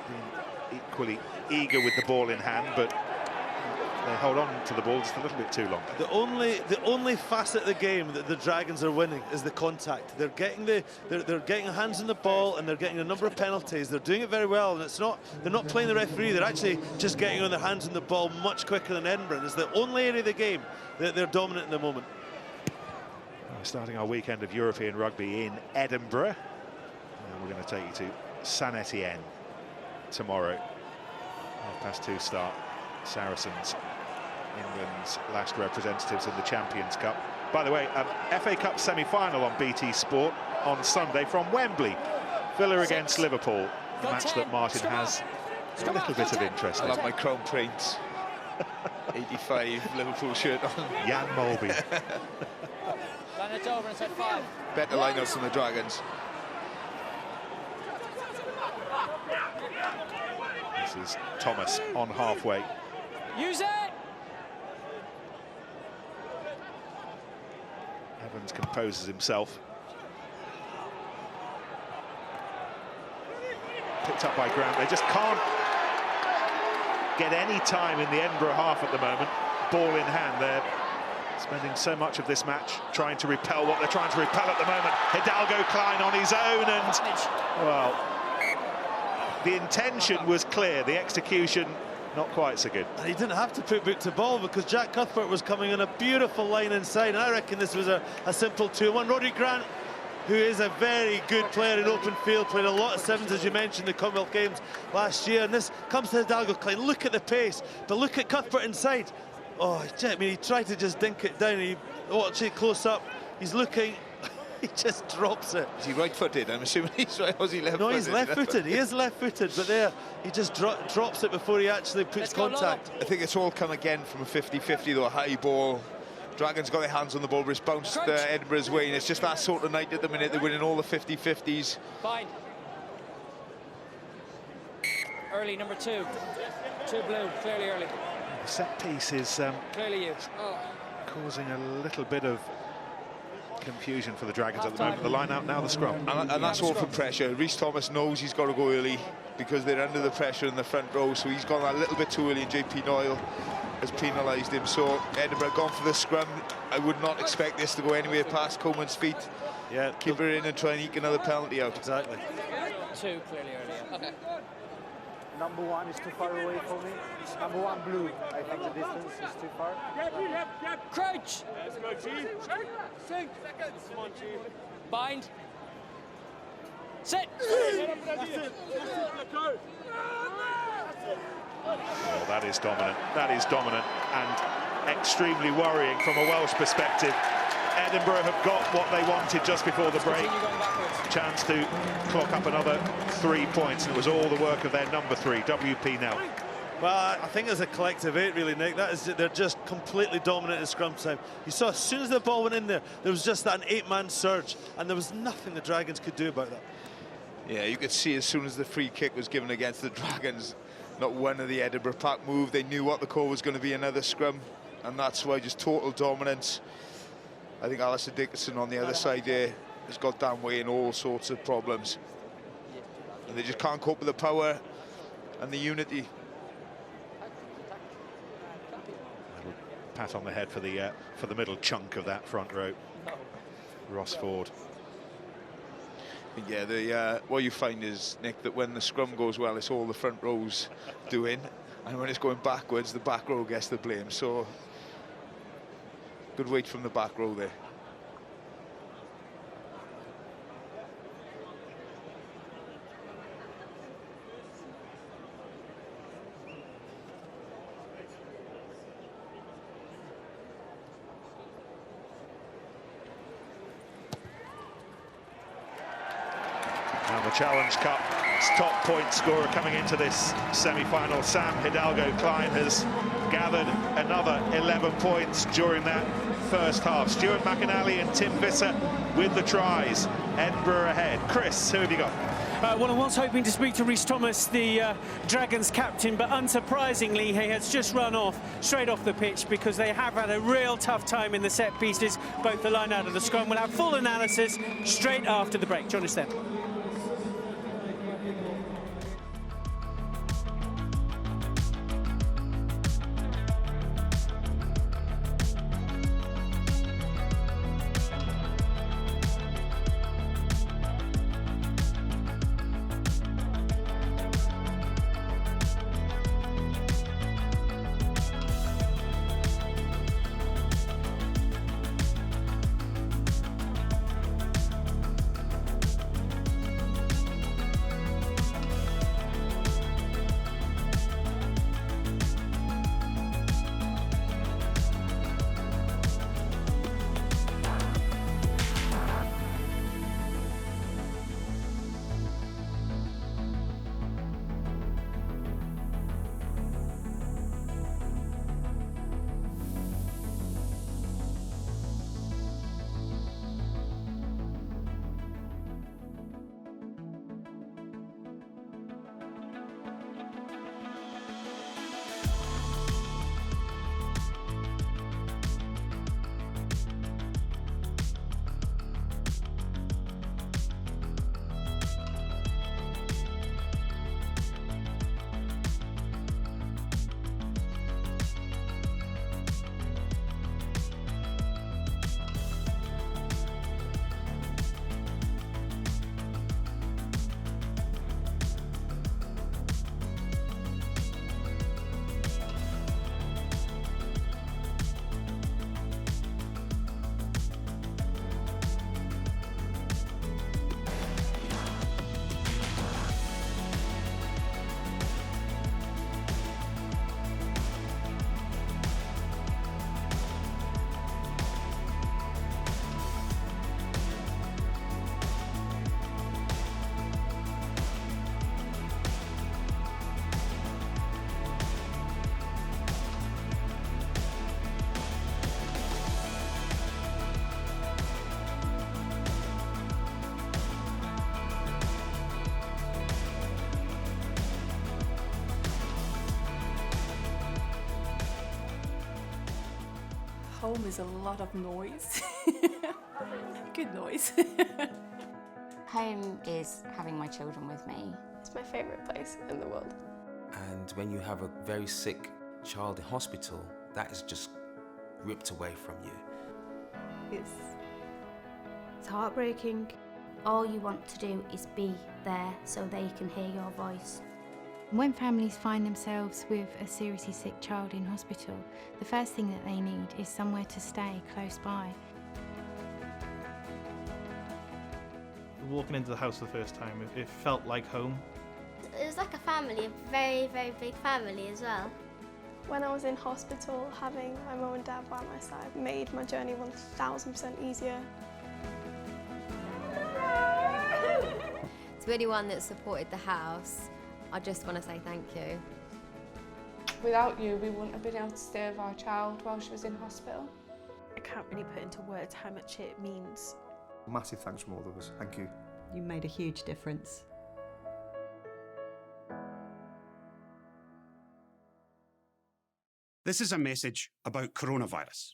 been equally eager with the ball in hand, but they hold on to the ball just a little bit too long. The only facet of the game that the Dragons are winning is the contact. They're getting they're getting hands on the ball, and they're getting a number of penalties. They're doing it very well, and they're not playing the referee. They're actually just getting on their hands on the ball much quicker than Edinburgh. It's the only area of the game that they're dominant in the moment. We're starting our weekend of European rugby in Edinburgh. And we're going to take you to Saint Etienne tomorrow. 2:30 start. Saracens, England's last representatives in the Champions Cup. By the way, FA Cup semi-final on BT Sport on Sunday from Wembley. Villa against Liverpool, a match that Martin has a little bit of interest in. I love my Crown Prince 85 Liverpool shirt on. Jan Molby. Run it over inside 5. Better lineup from the Dragons. This is Thomas on halfway. Use it! Evans composes himself. Picked up by Grant. They just can't get any time in the Edinburgh half at the moment. Ball in hand. They're spending so much of this match trying to repel what they're trying to repel at the moment. Hidalgo Klein on his own, and, well, the intention was clear. The execution, not quite so good. And he didn't have to put boot to ball because Jack Cuthbert was coming on a beautiful line inside, and I reckon this was a simple 2-1. Roddy Grant, who is a very good player in open field, played a lot of sevens, as you mentioned, the Commonwealth Games last year, and this comes to Hidalgo Klein. Look at the pace, but look at Cuthbert inside. Oh, I mean, he tried to just dink it down. He watch it close up. He's looking. He just drops it. Is he right-footed? I'm assuming he's right. Or is he left-footed? No, he's left-footed. He is left-footed, but there, he just drops it before he actually puts contact. I think it's all come again from a 50-50, though, a high ball. Dragons got their hands on the ball, but it's bounced Edinburgh's way, and it's just that sort of night at the minute. They're winning all the 50-50s. Fine. Early, number 2. 2 blue, clearly early. The set piece is Clearly you. causing a little bit of confusion for the Dragons at the moment. The line out now, the scrum. And that's all from pressure. Rhys Thomas knows he's got to go early because they're under the pressure in the front row, so he's gone a little bit too early, and JP Noyle has penalised him. So Edinburgh gone for the scrum. I would not expect this to go anywhere past Coleman's feet. Yeah, keep her in and try and eke another penalty out. Exactly. 2 clearly early. Okay. Number 1 is too far away for me. Number 1 blue. I think the distance is too far. Crouch. Let's go, G. 6 seconds. Come on, G. Bind. Sit. Oh, that is dominant. That is dominant and extremely worrying from a Welsh perspective. Edinburgh have got what they wanted just before the break. Chance to clock up another 3 points. And it was all the work of their number 3, WP now. Well, I think as a collective 8, really, Nick, they're just completely dominant in scrum time. You saw as soon as the ball went in there was just that 8-man surge, and there was nothing the Dragons could do about that. Yeah, you could see as soon as the free kick was given against the Dragons, not one of the Edinburgh pack moved. They knew what the call was going to be, another scrum, and that's why just total dominance. I think Alistair Dickinson on the other side there has got down way in all sorts of problems. And they just can't cope with the power and the unity. Pat on the head for the middle chunk of that front row. Ross Ford. Yeah, what you find is, Nick, that when the scrum goes well, it's all the front rows doing, and when it's going backwards, the back row gets the blame. So good weight from the back row there. And the Challenge Cup's top point scorer coming into this semi-final, Sam Hidalgo Klein, has gathered another 11 points during that first half. Stuart McAnally and Tim Visser with the tries. Edinburgh ahead. Chris, who have you got? Well, I was hoping to speak to Rhys Thomas, the Dragons captain, but unsurprisingly, he has just run off, straight off the pitch, because they have had a real tough time in the set pieces, both the line out of the scrum. We'll have full analysis straight after the break. Join us then. Home is a lot of noise. Good noise. Home is having my children with me. It's my favourite place in the world. And when you have a very sick child in hospital, that is just ripped away from you. It's heartbreaking. All you want to do is be there so they can hear your voice. When families find themselves with a seriously sick child in hospital, the first thing that they need is somewhere to stay close by. Walking into the house for the first time, it felt like home. It was like a family, a very, very big family as well. When I was in hospital, having my mum and dad by my side made my journey 1000% easier. To anyone that supported the house, I just want to say thank you. Without you, we wouldn't have been able to stay with our child while she was in hospital. I can't really put into words how much it means. Massive thanks from all of us. Thank you. You made a huge difference. This is a message about coronavirus.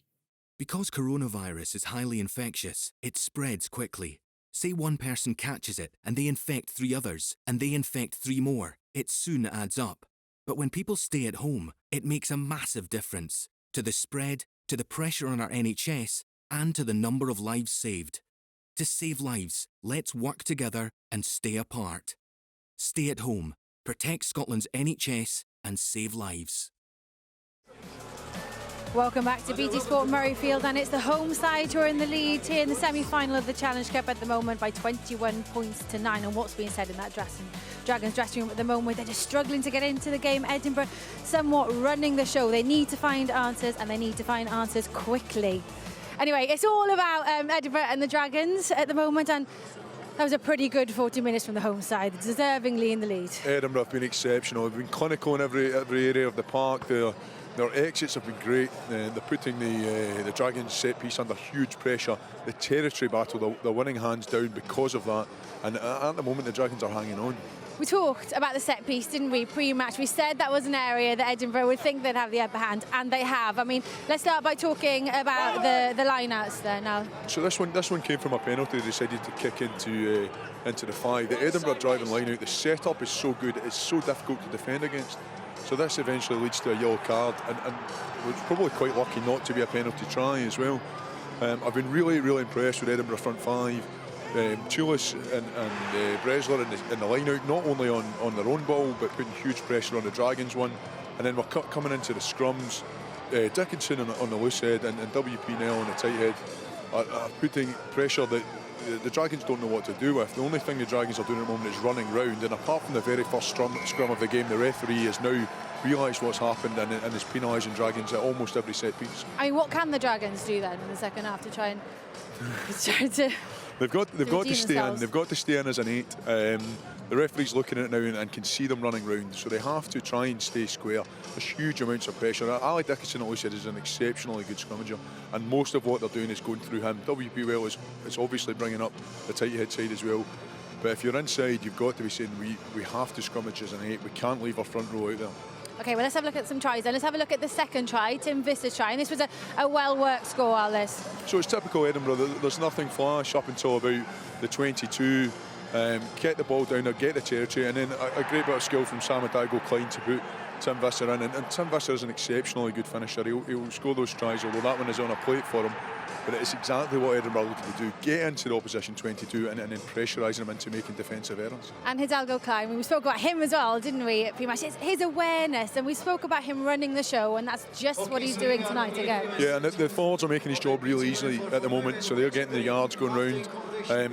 Because coronavirus is highly infectious, it spreads quickly. Say one person catches it and they infect 3 others, and they infect 3 more. It soon adds up. But when people stay at home, it makes a massive difference to the spread, to the pressure on our NHS, and to the number of lives saved. To save lives, let's work together and stay apart. Stay at home, protect Scotland's NHS and save lives. Welcome back to BT Sport Murrayfield, and it's the home side who are in the lead here in the semi-final of the Challenge Cup at the moment by 21 points to 9. And what's being said in that Dragons dressing room at the moment, they're just struggling to get into the game. Edinburgh somewhat running the show. They need to find answers, and they need to find answers quickly. Anyway, it's all about Edinburgh and the Dragons at the moment, and that was a pretty good 40 minutes from the home side, deservingly in the lead. Edinburgh have been exceptional. They've been clinical in every area of the park. Their exits have been great. They're putting the Dragons set piece under huge pressure. The territory battle, they're winning hands down because of that. And at the moment, the Dragons are hanging on. We talked about the set piece, didn't we, pre-match? We said that was an area that Edinburgh would think they'd have the upper hand, and they have. I mean, let's start by talking about the line-outs there now. So this one came from a penalty. They decided to kick into the 5. The Edinburgh driving line-out, the setup is so good, it's so difficult to defend against. So this eventually leads to a yellow card, and we're probably quite lucky not to be a penalty try as well. I've been really, really impressed with Edinburgh front 5. Tulis and Bresler in the line-out, not only on their own ball, but putting huge pressure on the Dragons one. And then we're coming into the scrums. Dickinson on the loose head and WP Nell on the tight head are putting pressure that the Dragons don't know what to do with. The only thing the Dragons are doing at the moment is running round, and apart from the very first scrum of the game, the referee has now realised what's happened and is penalising Dragons at almost every set piece. I mean, what can the Dragons do then in the second half to try to... They've got to stay in. They've got to stay in as an 8. The referee's looking at it now and can see them running round, so they have to try and stay square. There's huge amounts of pressure. Ali Dickinson, at least, is an exceptionally good scrummager, and most of what they're doing is going through him. WP Well is obviously bringing up the tight head side as well. But if you're inside, you've got to be saying we have to scrummage as an 8. We can't leave our front row out there. OK, well, let's have a look at some tries then. Let's have a look at the second try, Tim Visser's try. And this was a well-worked score, Alice. So it's typical Edinburgh. There's nothing flash up until about the 22. Get the ball down there, get the territory, and then a great bit of skill from Sam Adago-Klein to put Tim Visser in. And Tim Visser is an exceptionally good finisher. He'll score those tries, although that one is on a plate for him. But it's exactly what Edinburgh are looking to do. Get into the opposition 22 and then pressurising them into making defensive errors. And Hidalgo-Klein, we spoke about him as well, didn't we, pretty much? It's his awareness, and we spoke about him running the show, and that's just what he's doing tonight again. Yeah, and the forwards are making his job really easily at the moment, so they're getting the yards going round.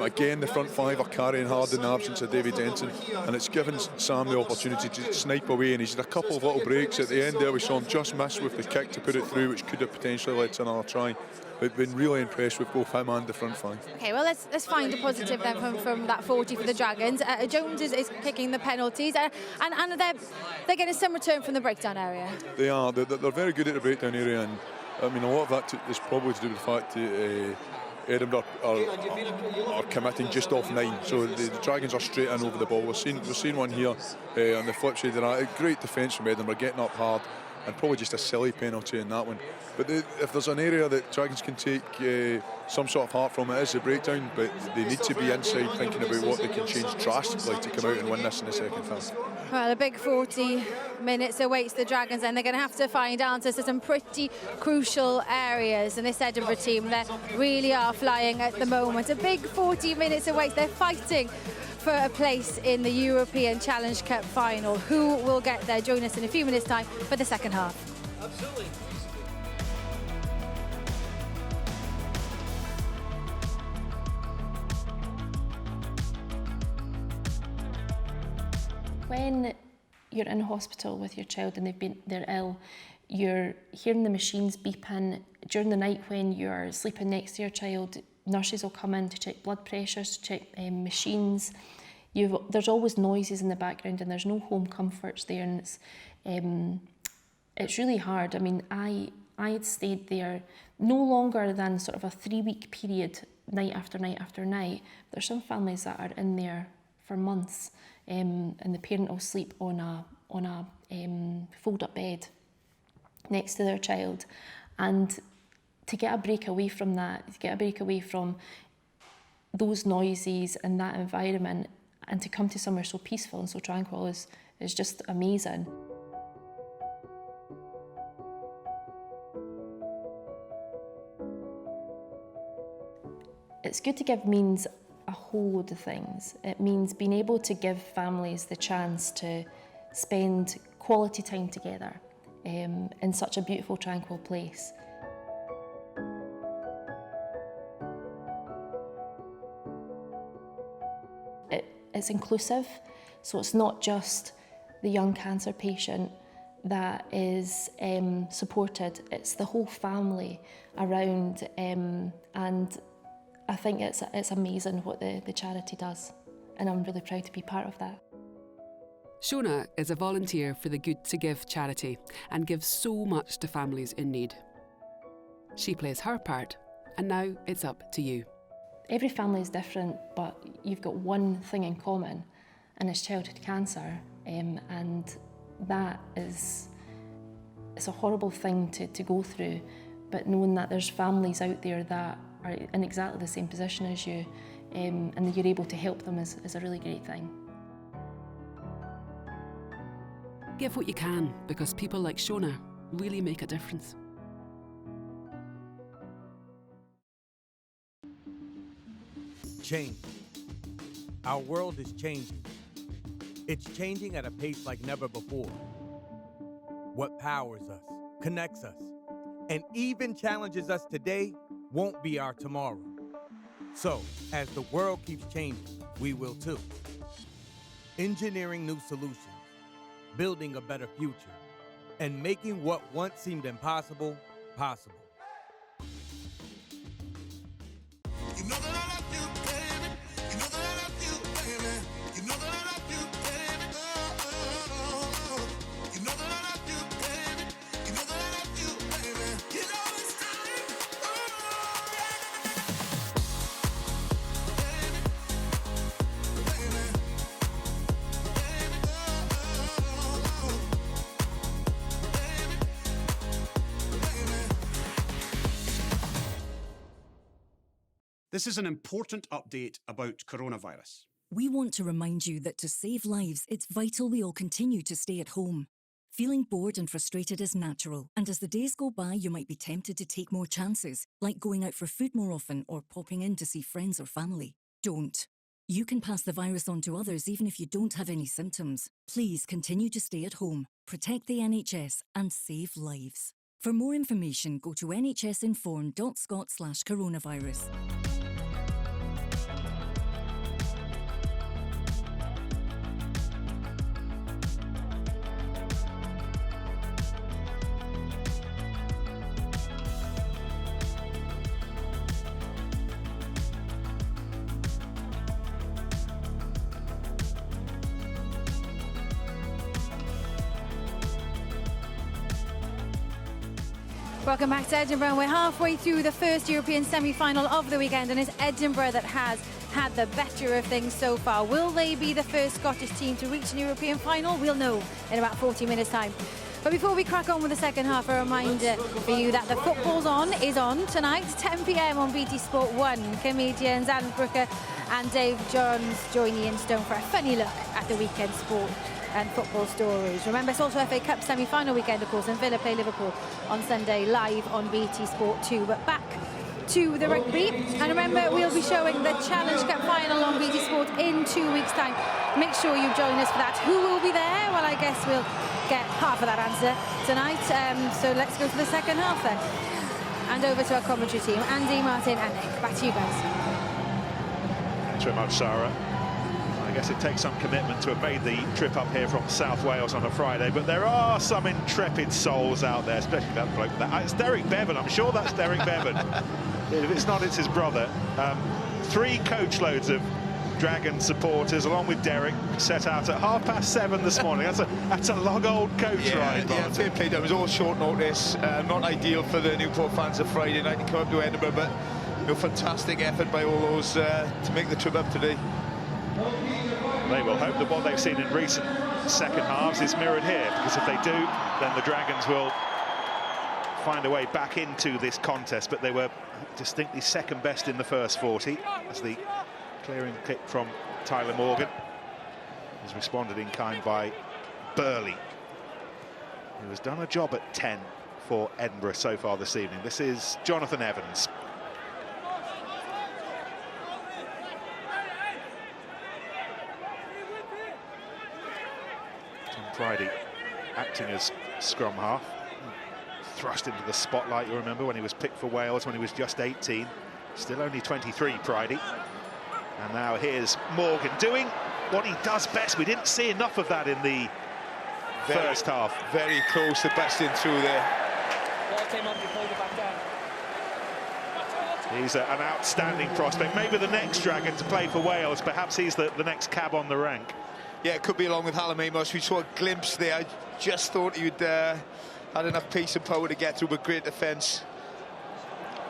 Again, the front 5 are carrying hard in the absence of David Denton, and it's given Sam the opportunity to snipe away, and he's had a couple of little breaks at the end there. We saw him just miss with the kick to put it through, which could have potentially led to another try. We've been really impressed with both him and the front 5. OK, well, let's find a positive then from that 40 for the Dragons. Jones is kicking the penalties, and they're getting some return from the breakdown area. They are. They're very good at the breakdown area, and I mean, a lot of that is probably to do with the fact that Edinburgh are committing just off 9, so the Dragons are straight in over the ball. We're seeing one here on the flip side. They're a great defence from Edinburgh, getting up hard. and probably just a silly penalty in that one. But if there's an area that Dragons can take some sort of heart from, it is the breakdown, but they need to be inside thinking about what they can change drastically to come out and win this in the second half. Well, a big 40 minutes awaits the Dragons, and they're going to have to find answers to some pretty crucial areas. And this Edinburgh team, they really are flying at the moment. A big 40 minutes awaits. They're fighting for a place in the European Challenge Cup final. Who will get there? Join us in a few minutes' time for the second half. Absolutely. When you're in hospital with your child and they're ill, you're hearing the machines beeping. During the night when you're sleeping next to your child, nurses will come in to check blood pressures, to check machines. There's always noises in the background and there's no home comforts there, and it's really hard. I mean, I had stayed there no longer than sort of a 3-week period, night after night after night. There's some families that are in there for months, and the parent will sleep on a fold-up bed next to their child. And to get a break away from that, to get a break away from those noises and that environment, and to come to somewhere so peaceful and so tranquil is just amazing. It's good to give means a whole load of things. It means being able to give families the chance to spend quality time together in such a beautiful, tranquil place. It's inclusive, so it's not just the young cancer patient that is supported, it's the whole family around, and I think it's amazing what the charity does, and I'm really proud to be part of that. Shona is a volunteer for the Good to Give charity and gives so much to families in need. She plays her part, and now it's up to you. Every family is different, but you've got one thing in common, and it's childhood cancer, and that it's a horrible thing to go through, but knowing that there's families out there that are in exactly the same position as you, and that you're able to help them is a really great thing. Give what you can, because people like Shona really make a difference. Change. Our world is changing. It's changing at a pace like never before. What powers us, connects us, and even challenges us today won't be our tomorrow. So, as the world keeps changing, we will too. Engineering new solutions, building a better future, and making what once seemed impossible, possible. You know that I love you, baby. You know that I love you, baby. You know that I love you, baby. Oh. You know that I love you, baby. You know that I love you, baby. You know it's time. This is an important update about coronavirus. We want to remind you that to save lives, it's vital we all continue to stay at home. Feeling bored and frustrated is natural, and as the days go by, you might be tempted to take more chances, like going out for food more often or popping in to see friends or family. Don't. You can pass the virus on to others even if you don't have any symptoms. Please continue to stay at home, protect the NHS, and save lives. For more information, go to nhsinform.scot/coronavirus. Welcome back to Edinburgh. We're halfway through the first European semi-final of the weekend, and it's Edinburgh that has had the better of things so far. Will they be the first Scottish team to reach an European final? We'll know in about 40 minutes' time. But before we crack on with the second half, a reminder for you that the football's is on tonight, 10 p.m. on BT Sport 1. Comedians Anne Brooker and Dave Johns join Ian Stone for a funny look at the weekend sport and football stories. Remember, it's also FA Cup semi-final weekend, of course, and Villa play Liverpool on Sunday live on BT Sport 2. But back to the rugby, and remember, we'll be showing the Challenge Cup final on BT Sport in 2 weeks' time. Make sure you join us for that. Who will be there? Well, I guess we'll get half of that answer tonight. So let's go to the second half then. And over to our commentary team, Andy, Martin and Nick. Back to you guys. Thanks very much, Sarah. I guess it takes some commitment to have made the trip up here from South Wales on a Friday, but there are some intrepid souls out there, especially that bloke. It's Derek Bevan, I'm sure that's Derek Bevan. If it's not, it's his brother. 3 coachloads of Dragon supporters, along with Derek, set out at 7:30 this morning. That's a long old coach ride. Yeah, fair play. That was all short notice. Not ideal for the Newport fans of Friday night to come up to Edinburgh, but fantastic effort by all those to make the trip up today. They will hope that what they've seen in recent second halves is mirrored here, because if they do, then the Dragons will find a way back into this contest. But they were distinctly second best in the first 40, as the clearing kick from Tyler Morgan is responded in kind by Burley, who has done a job at 10 for Edinburgh so far this evening. This is Jonathan Evans. Friday acting as scrum half, thrust into the spotlight, you remember, when he was picked for Wales when he was just 18, still only 23 Pridey. And now here's Morgan doing what he does best. We didn't see enough of that in the first half. Very close to busting through there. Ball came up, he pulled it back down. He's an outstanding prospect, maybe the next Dragon to play for Wales. Perhaps he's the next cab on the rank. Yeah, it could be along with Hallam Amos. We saw a glimpse there. I just thought he'd had enough pace and power to get through, but great defence.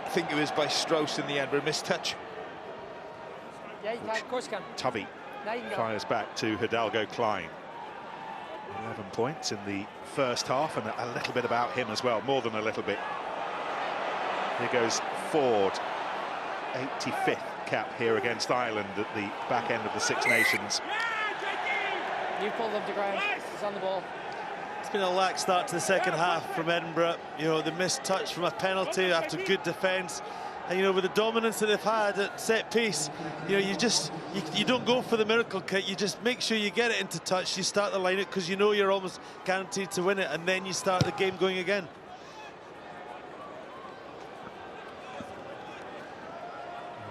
I think it was by Strauss in the end, but a missed touch. Yeah, you can, of course you can. Tubby fires back to Hidalgo Klein. 11 points in the first half, and a little bit about him as well, more than a little bit. Here goes Ford, 85th cap here against Ireland at the back end of the Six Nations. You pulled up the ground. He's on the ball. It's been a lax start to the second half from Edinburgh. You know, the missed touch from a penalty after good defence. And, you know, with the dominance that they've had at set piece, you know, you don't go for the miracle kick. You just make sure you get it into touch. You start the line-out because you know you're almost guaranteed to win it, and then you start the game going again.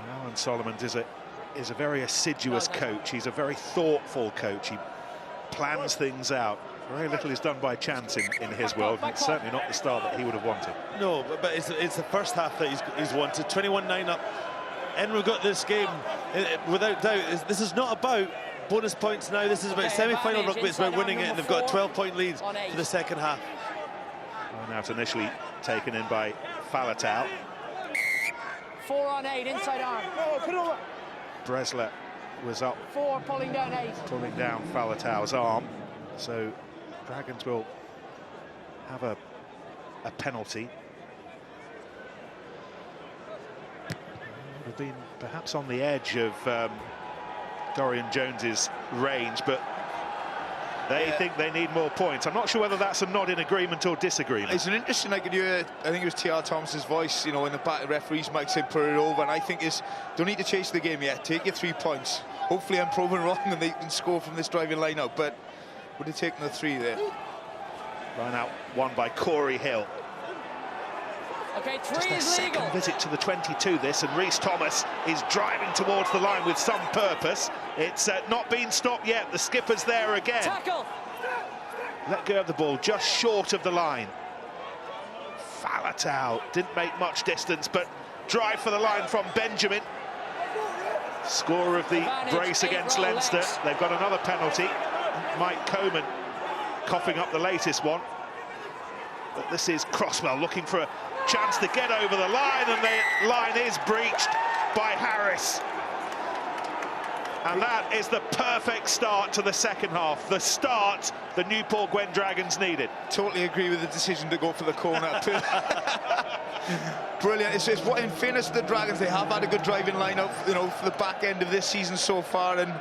Alan Solomon is a very assiduous coach. He's a very thoughtful coach. He plans things out. Very little is done by chance in his world, and it's certainly not the start that he would have wanted. No, but it's the first half that he's wanted. 21-9 up. Edinburgh got this game without doubt. This is not about bonus points now. This is about semi-final rugby. It's about winning it, and they've got a 12-point lead for the second half. Now it's initially taken in by Falatau. 4 on 8, inside arm. Bresler was up. 4 pulling down 8. Pulling down Falatau's arm. So Dragons will have a penalty. Would have been perhaps on the edge of Dorian Jones's range, but they think they need more points. I'm not sure whether that's a nod in agreement or disagreement. It's an interesting, I could hear, I think it was T.R. Thomas's voice, you know, in the back of the referee's mic saying put it over, and I think don't need to chase the game yet. Take your 3 points. Hopefully I'm proven wrong and they can score from this driving line out, but would have taken the 3 there. Line out won by Corey Hill. Okay, 3 Just their is second legal. visit to the 22 this, and Rhys Thomas is driving towards the line with some purpose. It's not been stopped yet. The skipper's there again. Tackle. Let go of the ball just short of the line. Falatau didn't make much distance, but drive for the line from Benjamin. Score of the brace against Leinster. They've got another penalty. Mike Coman coughing up the latest one. But this is Crosswell looking for a chance to get over the line, and the line is breached by Harris. And that is the perfect start to the second half. The start the Newport Gwent Dragons needed. Totally agree with the decision to go for the corner. Brilliant. It's just, in fairness to the Dragons, they have had a good driving line-up, you know, for the back end of this season so far, and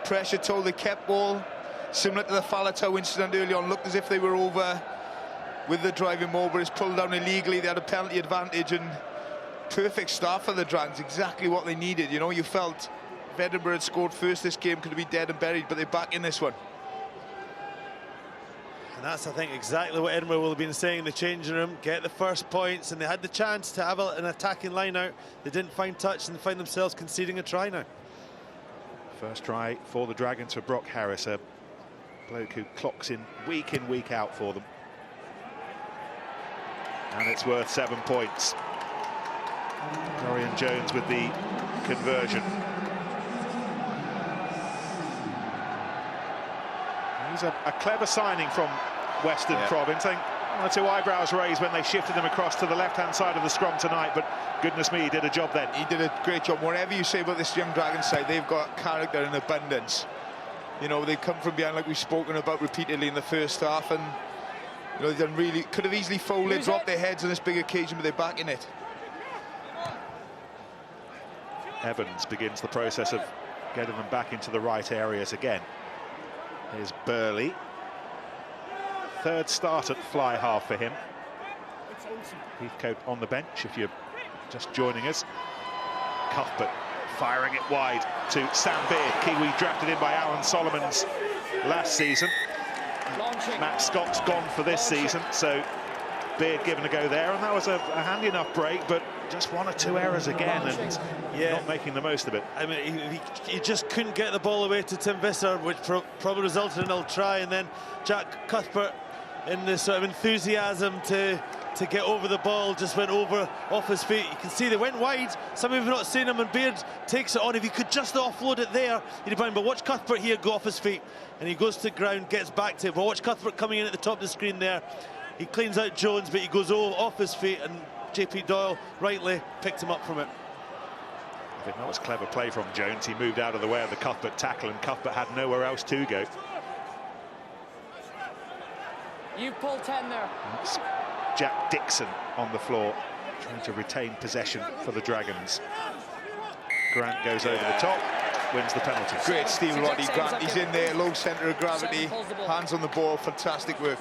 pressure told. They kept ball, similar to the Falatau incident early on. Looked as if they were over with the driving more, but it's pulled down illegally. They had a penalty advantage, and perfect start for the Dragons. Exactly what they needed. You know, you felt if Edinburgh had scored first, this game could be dead and buried, but they're back in this one. And that's, I think, exactly what Edinburgh will have been saying in the changing room. Get the first points, and they had the chance to have an attacking line out. They didn't find touch and find themselves conceding a try now. First try for the Dragons for Brock Harris, a bloke who clocks in, week out for them. And it's worth 7 points. Dorian Jones with the conversion. He's a clever signing from Western Province. I think one or two eyebrows raised when they shifted him across to the left-hand side of the scrum tonight, but goodness me, he did a job then. He did a great job. Whatever you say about this young Dragons side, they've got character in abundance. You know, they come from behind, like we've spoken about repeatedly in the first half, and you know, they've done really, could have easily folded, dropped their heads on this big occasion, but they're back in it. Evans begins the process of getting them back into the right areas again. Here's Burley. Third start at fly half for him. Heathcote on the bench, if you're just joining us. Cuthbert firing it wide to Sam Beard, Kiwi drafted in by Alan Solomons last season. Matt Scott's gone for this season, so Beard given a go there, and that was a handy enough break, but just one or two errors again, and not making the most of it. I mean, he just couldn't get the ball away to Tim Visser, which probably resulted in a try, and then Jack Cuthbert, in this sort of enthusiasm to get over the ball, just went over off his feet. You can see they went wide. Some of you have not seen him, and Beard takes it on. If he could just offload it there, he'd be fine. But watch Cuthbert here go off his feet, and he goes to the ground, gets back to it. But watch Cuthbert coming in at the top of the screen there. He cleans out Jones, but he goes off his feet, and JP Doyle rightly picked him up from it. I think that was clever play from Jones. He moved out of the way of the Cuthbert tackle, and Cuthbert had nowhere else to go. You've pulled 10 there. That's Jack Dixon on the floor, trying to retain possession for the Dragons. Grant goes over the top, wins the penalty. Great steal, Rodney Grant. He's in there, low centre of gravity, hands on the ball, fantastic work.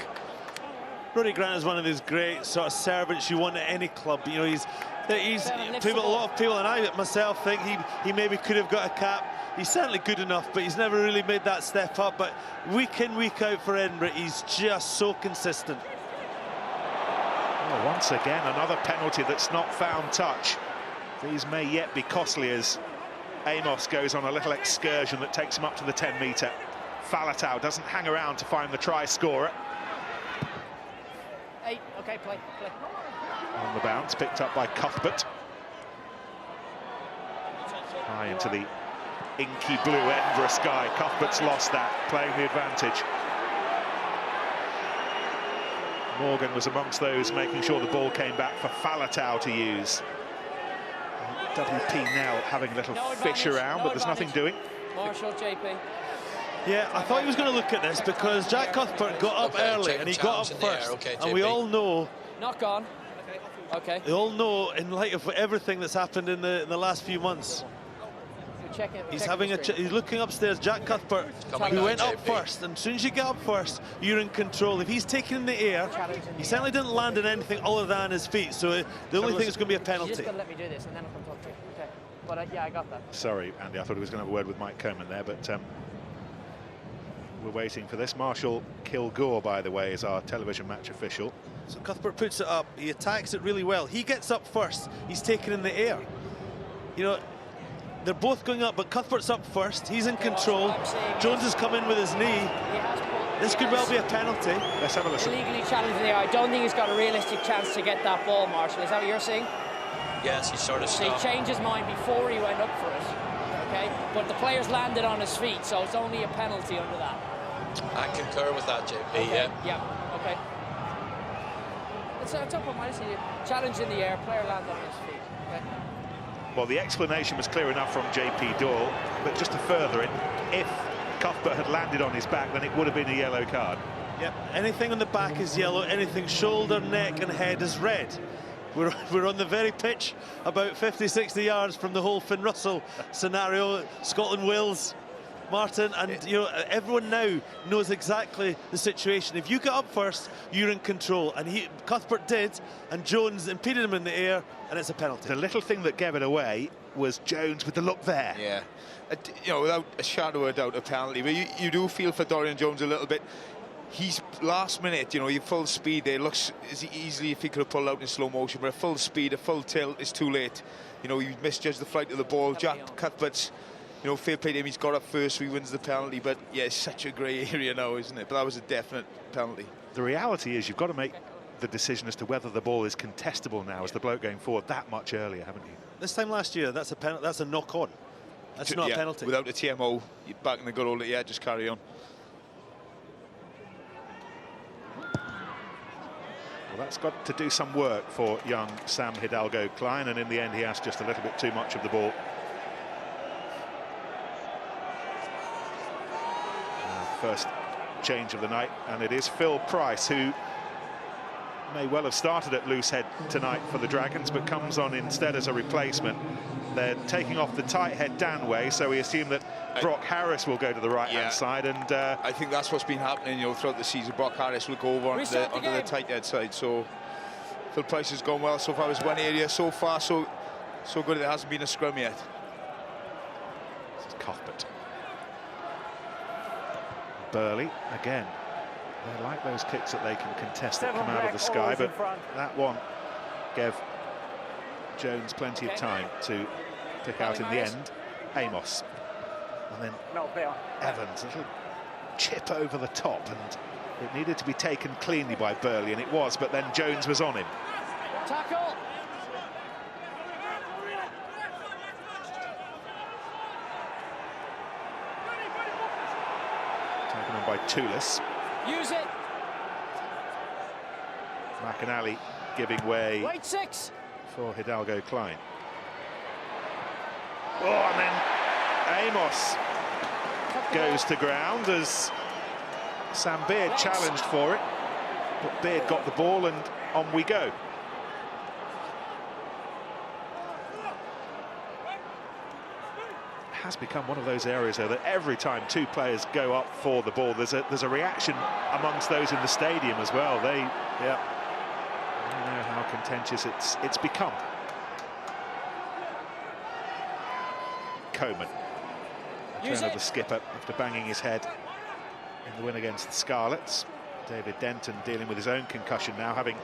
Roddy Grant is one of those great sort of servants you want at any club. You know, he's a lot of people, and I myself think he maybe could have got a cap. He's certainly good enough, but he's never really made that step up. But week in, week out for Edinburgh, he's just so consistent. Well, once again, another penalty that's not found touch. These may yet be costly as Amos goes on a little excursion that takes him up to the 10-metre. Falatau doesn't hang around to find the try scorer. 8, okay, play. On the bounce, picked up by Cuthbert. High into the inky blue Edinburgh sky. Cuthbert's lost that, playing the advantage. Morgan was amongst those making sure the ball came back for Falatau to use. WP now having a little fish around, but there's nothing doing. Marshall, JP. Yeah, I thought he was going to look at this because Jack Cuthbert got up early and he got up first. And we all know... Not gone. Okay. We all know, in light of everything that's happened in the last few months, he's looking upstairs. Jack Cuthbert, who went up first, and as soon as you get up first, you're in control. If he's taken in the air, he certainly didn't land in anything other than his feet, so the only thing is going to be a penalty. You're just going to let me do this, and then I'll come talk to you. Okay. But yeah, I got that. Sorry, Andy, I thought he was going to have a word with Mike Coleman there, but we're waiting for this. Marshall Kilgore, by the way, is our television match official. So Cuthbert puts it up, he attacks it really well. He gets up first, he's taken in the air. You know, they're both going up, but Cuthbert's up first, he's in control. Jones has come in with his knee. This could well be a penalty. Let's have a listen. Illegally challenged in the air. I don't think he's got a realistic chance to get that ball, Marshall. Is that what you're saying? Yes, he sort of stopped. So he changed his mind before he went up for it. Okay, but the player's landed on his feet, so it's only a penalty under that. I concur with that, JP, okay. Yeah, okay. It's a top of my challenge in the air, player landed on his feet. Okay. Well, the explanation was clear enough from JP Doyle, but just to further it, if Cuthbert had landed on his back, then it would have been a yellow card. Yep, anything on the back is yellow, anything shoulder, neck and head is red. We're on the very pitch, about 50, 60 yards from the whole Finn Russell scenario, Scotland-Wales, Martin, and you know, everyone now knows exactly the situation. If you get up first, you're in control, and Cuthbert did, and Jones impeded him in the air, and it's a penalty. The little thing that gave it away was Jones with the look there. Yeah, you know, without a shadow of a doubt, a penalty. But you do feel for Dorian Jones a little bit. He's last minute, you know, you're full speed there. Looks as easily if he could have pulled out in slow motion, but at full speed, a full tilt, it's too late. You know, you misjudged the flight of the ball. Jack Cuthbert's, you know, fair play to him, he's got up first, so he wins the penalty. But yeah, it's such a grey area now, isn't it? But that was a definite penalty. The reality is you've got to make the decision as to whether the ball is contestable now as the bloke going forward that much earlier, haven't you? This time last year, that's a penalty. That's a knock-on. That's not a penalty. Without a TMO, you're back in the good old, yeah, just carry on. Well, that's got to do some work for young Sam Hidalgo-Klein, and in the end he has just a little bit too much of the ball. First change of the night, and it is Phil Price, who may well have started at loose head tonight for the Dragons, but comes on instead as a replacement. They're taking off the tight head Danway, so we assume that Brock Harris will go to the right-hand side, and I think that's what's been happening, you know, throughout the season. Brock Harris will go over onto the tight head side, so Phil Price has gone well so far. It's one area so far, so good. There hasn't been a scrum yet. This is Cuthbert. Burley again. They like those kicks that they can contest that come out of the sky, but that one gave Jones plenty of time to pick out in the end. Amos, and then Evans, a little chip over the top, and it needed to be taken cleanly by Burley, and it was, but then Jones was on him. Tackle. Taken on by Toulis. Use it. McAnally giving way. Wait, 6. For Hidalgo-Klein. Oh, and then Amos goes to ground as Sam Beard challenged for it, but Beard got the ball and on we go. It has become one of those areas though that every time two players go up for the ball, there's a reaction amongst those in the stadium as well. They know how contentious it's become. Coman, return of the skipper after banging his head in the win against the Scarlets. David Denton dealing with his own concussion now, having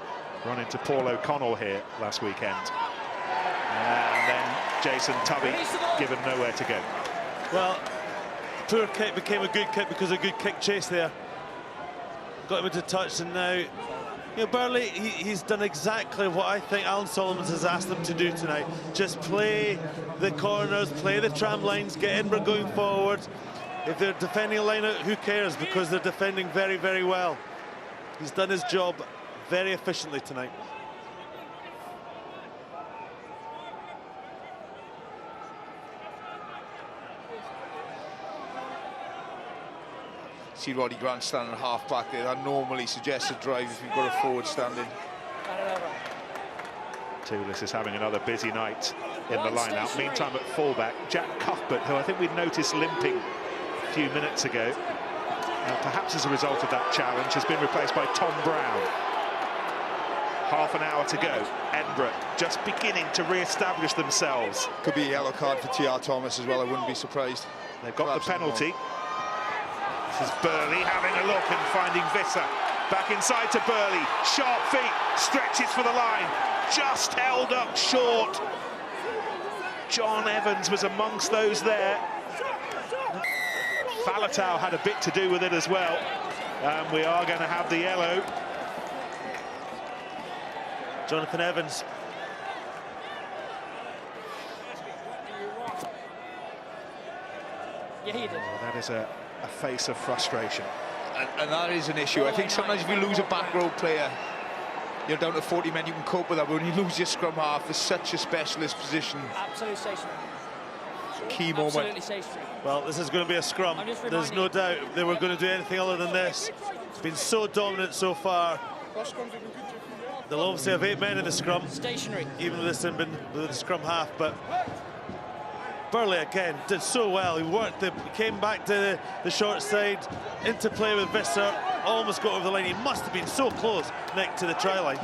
run into Paul O'Connell here last weekend. And then Jason Tubby given nowhere to go. Well, poor kick became a good kick because of a good kick chase there. Got him into touch, and now, you know, Burley, he's done exactly what I think Alan Solomons has asked them to do tonight. Just play the corners, play the tram lines, get Edinburgh going forward. If they're defending a line out, who cares? Because they're defending very, very well. He's done his job very efficiently tonight. See Roddy Grant standing at half back there. That normally suggests a drive if you've got a forward standing. Toulis is having another busy night in the line-out. Meantime, at fullback, Jack Cuthbert, who I think we'd noticed limping a few minutes ago, perhaps as a result of that challenge, has been replaced by Tom Brown. Half an hour to go. Edinburgh just beginning to re-establish themselves. Could be a yellow card for TR Thomas as well, I wouldn't be surprised. They've got the penalty. This is Burley having a look and finding Visser. Back inside to Burley. Sharp feet, stretches for the line. Just held up short. John Evans was amongst those there. Faletau had a bit to do with it as well. And we are going to have the yellow. Jonathan Evans. Yeah, he did. Oh, that is a face of frustration. And that is an issue. I think sometimes if you lose a back row player, you're down to 40 men, you can cope with that. But when you lose your scrum half, it's such a specialist position. Absolute stationary. Key moment. Absolutely stationary. Well, this is going to be a scrum. There's no doubt they were going to do anything other than this. It's been so dominant so far. They'll obviously have 8 men in the scrum. Stationary. Even with the scrum half, but Burley again did so well. He worked, came back to the short side, into play with Visser, almost got over the line. He must have been so close, Nick, to the try line.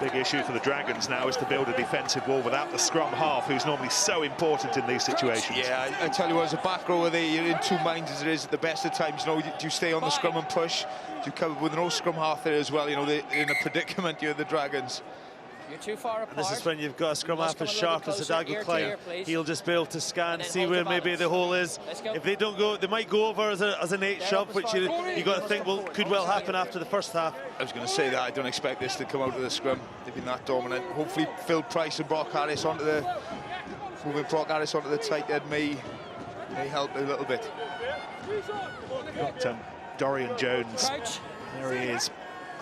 Big issue for the Dragons now is to build a defensive wall without the scrum half, who's normally so important in these situations. Yeah, I tell you what, as a back rower there, you're in two minds as it is at the best of times. You know, do you stay on the scrum and push? Do you cover with no scrum half there as well? You know, they're in a predicament, you're the Dragons. You're too far apart. This is when you've got a scrum half as sharp as the Dago Klein. He'll just be able to scan, see where maybe the hole is. If they don't go, they might go over as an 8 shove, which you got to think could well happen after the first half. I was going to say that I don't expect this to come out of the scrum. They've been that dominant. Hopefully Phil Price and Brock Harris onto the tight end may help a little bit. Got Dorian Jones. There he is,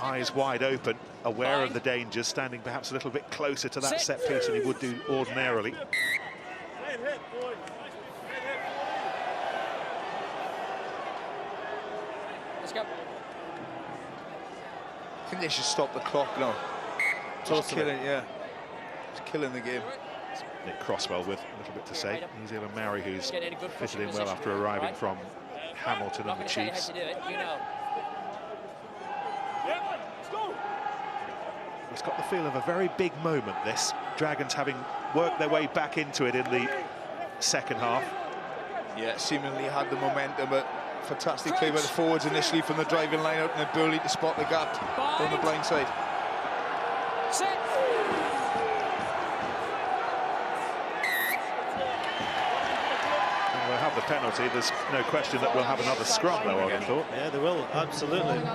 eyes wide open, aware of the dangers, standing perhaps a little bit closer to that set piece than he would do ordinarily. Let's go. I think they should stop the clock now. Just killing, yeah. Just killing the game. Nick Crosswell with a little bit to say. New Zealand Maori, who's fitted in well after arriving from Hamilton and the Chiefs. It's got the feel of a very big moment, this. Dragons having worked their way back into it in the second half. Yeah, seemingly had the momentum, but fantastic play by the forwards initially from the driving line out, and then Burley to spot the gap on the blind side. Set. We'll have the penalty. There's no question that we'll have another scrum, though, I would have thought. Yeah, they will, absolutely. And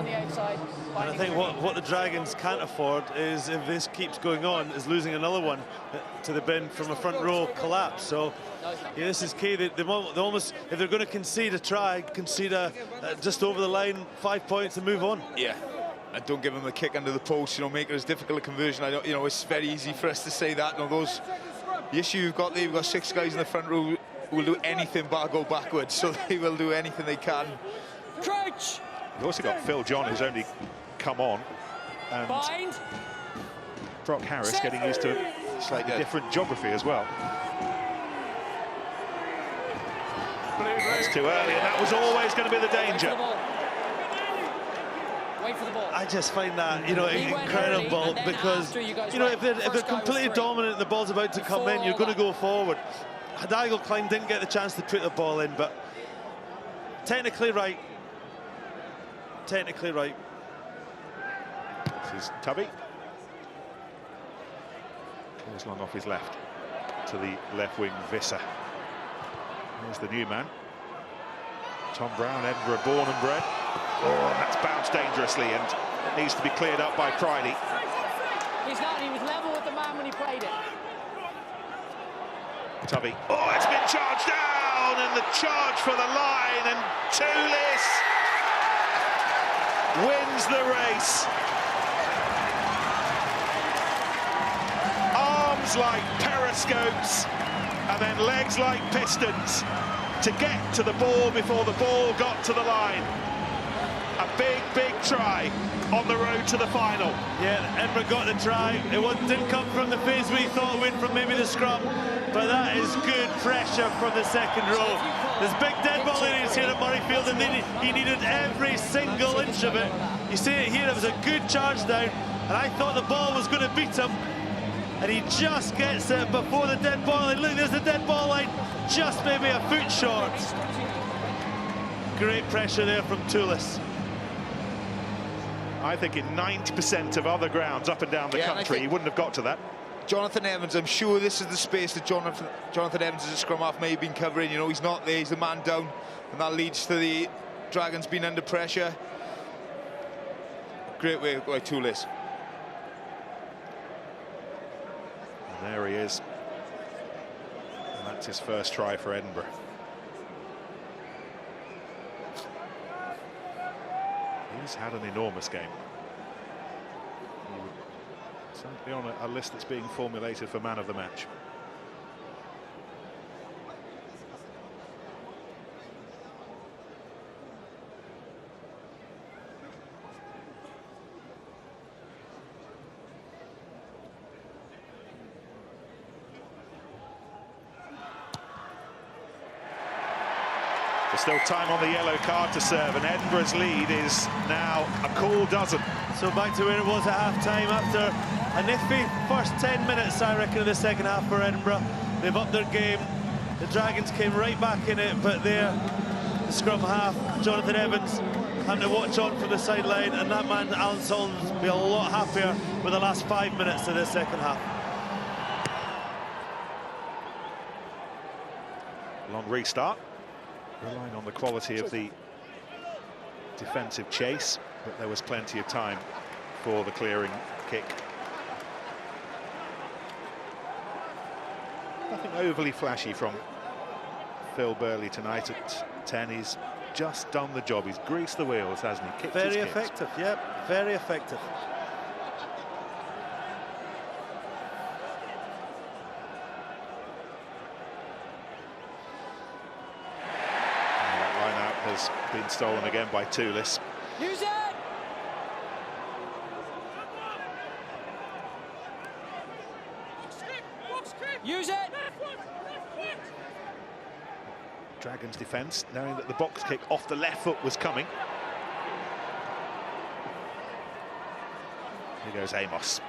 I think what the Dragons can't afford is, if this keeps going on, is losing another one to the bin from a front row collapse. So yeah, this is key. They almost, if they're going to concede a try, concede just over the line, 5 points and move on. Yeah. And don't give them a kick under the post, you know, make it as difficult a conversion. I don't, you know, it's very easy for us to say that. No, the issue you've got there, you've got 6 guys in the front row who will do anything but go backwards, so they will do anything they can. Crouch. You've also got Phil John, who's only come on, and Brock Harris getting used to a slightly different geography as well. That's too early, and that was always going to be the danger. Wait for the ball. I just find that, you know, incredible, because, you know, if they're completely dominant and the ball's about to come in, you're going to go forward. Dago Klein didn't get the chance to put the ball in, but technically right. Technically right. This is Tubby. Comes long off his left to the left wing, Visser. Here's the new man. Tom Brown, Edinburgh born and bred. Oh, and that's bounced dangerously, and it needs to be cleared up by Pridey. He's not, he was level with the man when he played it. Tubby. Oh, it's been charged down, and the charge for the line, and Toulis wins the race. Arms like periscopes, and then legs like pistons to get to the ball before the ball got to the line. A big, big try on the road to the final. Yeah, Edinburgh got the try. It didn't come from the phase we thought it would from maybe the scrum, but that is good pressure from the second row. There's big dead ball areas here at Murrayfield, and he needed every single inch of it. You see it here, it was a good charge down, and I thought the ball was going to beat him, and he just gets it before the dead ball line. Look, there's the dead ball line, just maybe a foot short. Great pressure there from Toulis. I think in 90% of other grounds up and down the country, he wouldn't have got to that. Jonathan Evans, I'm sure this is the space that Jonathan Evans as a scrum half may have been covering. You know, he's not there, he's the man down, and that leads to the Dragons being under pressure. Great way by Toulis. And there he is. And that's his first try for Edinburgh. He's had an enormous game. Certainly on a list that's being formulated for man of the match. There's still time on the yellow card to serve, and Edinburgh's lead is now a cool dozen. So back to where it was at half-time after a nifty first 10 minutes, I reckon, of the second half for Edinburgh. They've upped their game. The Dragons came right back in it, but there, the scrum half, Jonathan Evans, having to watch on from the sideline, and that man, Alan Sullivan, will be a lot happier with the last 5 minutes of the second half. Long restart, relying on the quality of the defensive chase, but there was plenty of time for the clearing kick. Nothing overly flashy from Phil Burley tonight at 10. He's just done the job. He's greased the wheels, hasn't he? Kicked his Very kicks. effective, yep, very effective. Has been stolen again by Toulis. Use it! Use it! Dragons defence, knowing that the box kick off the left foot was coming. Here goes Amos.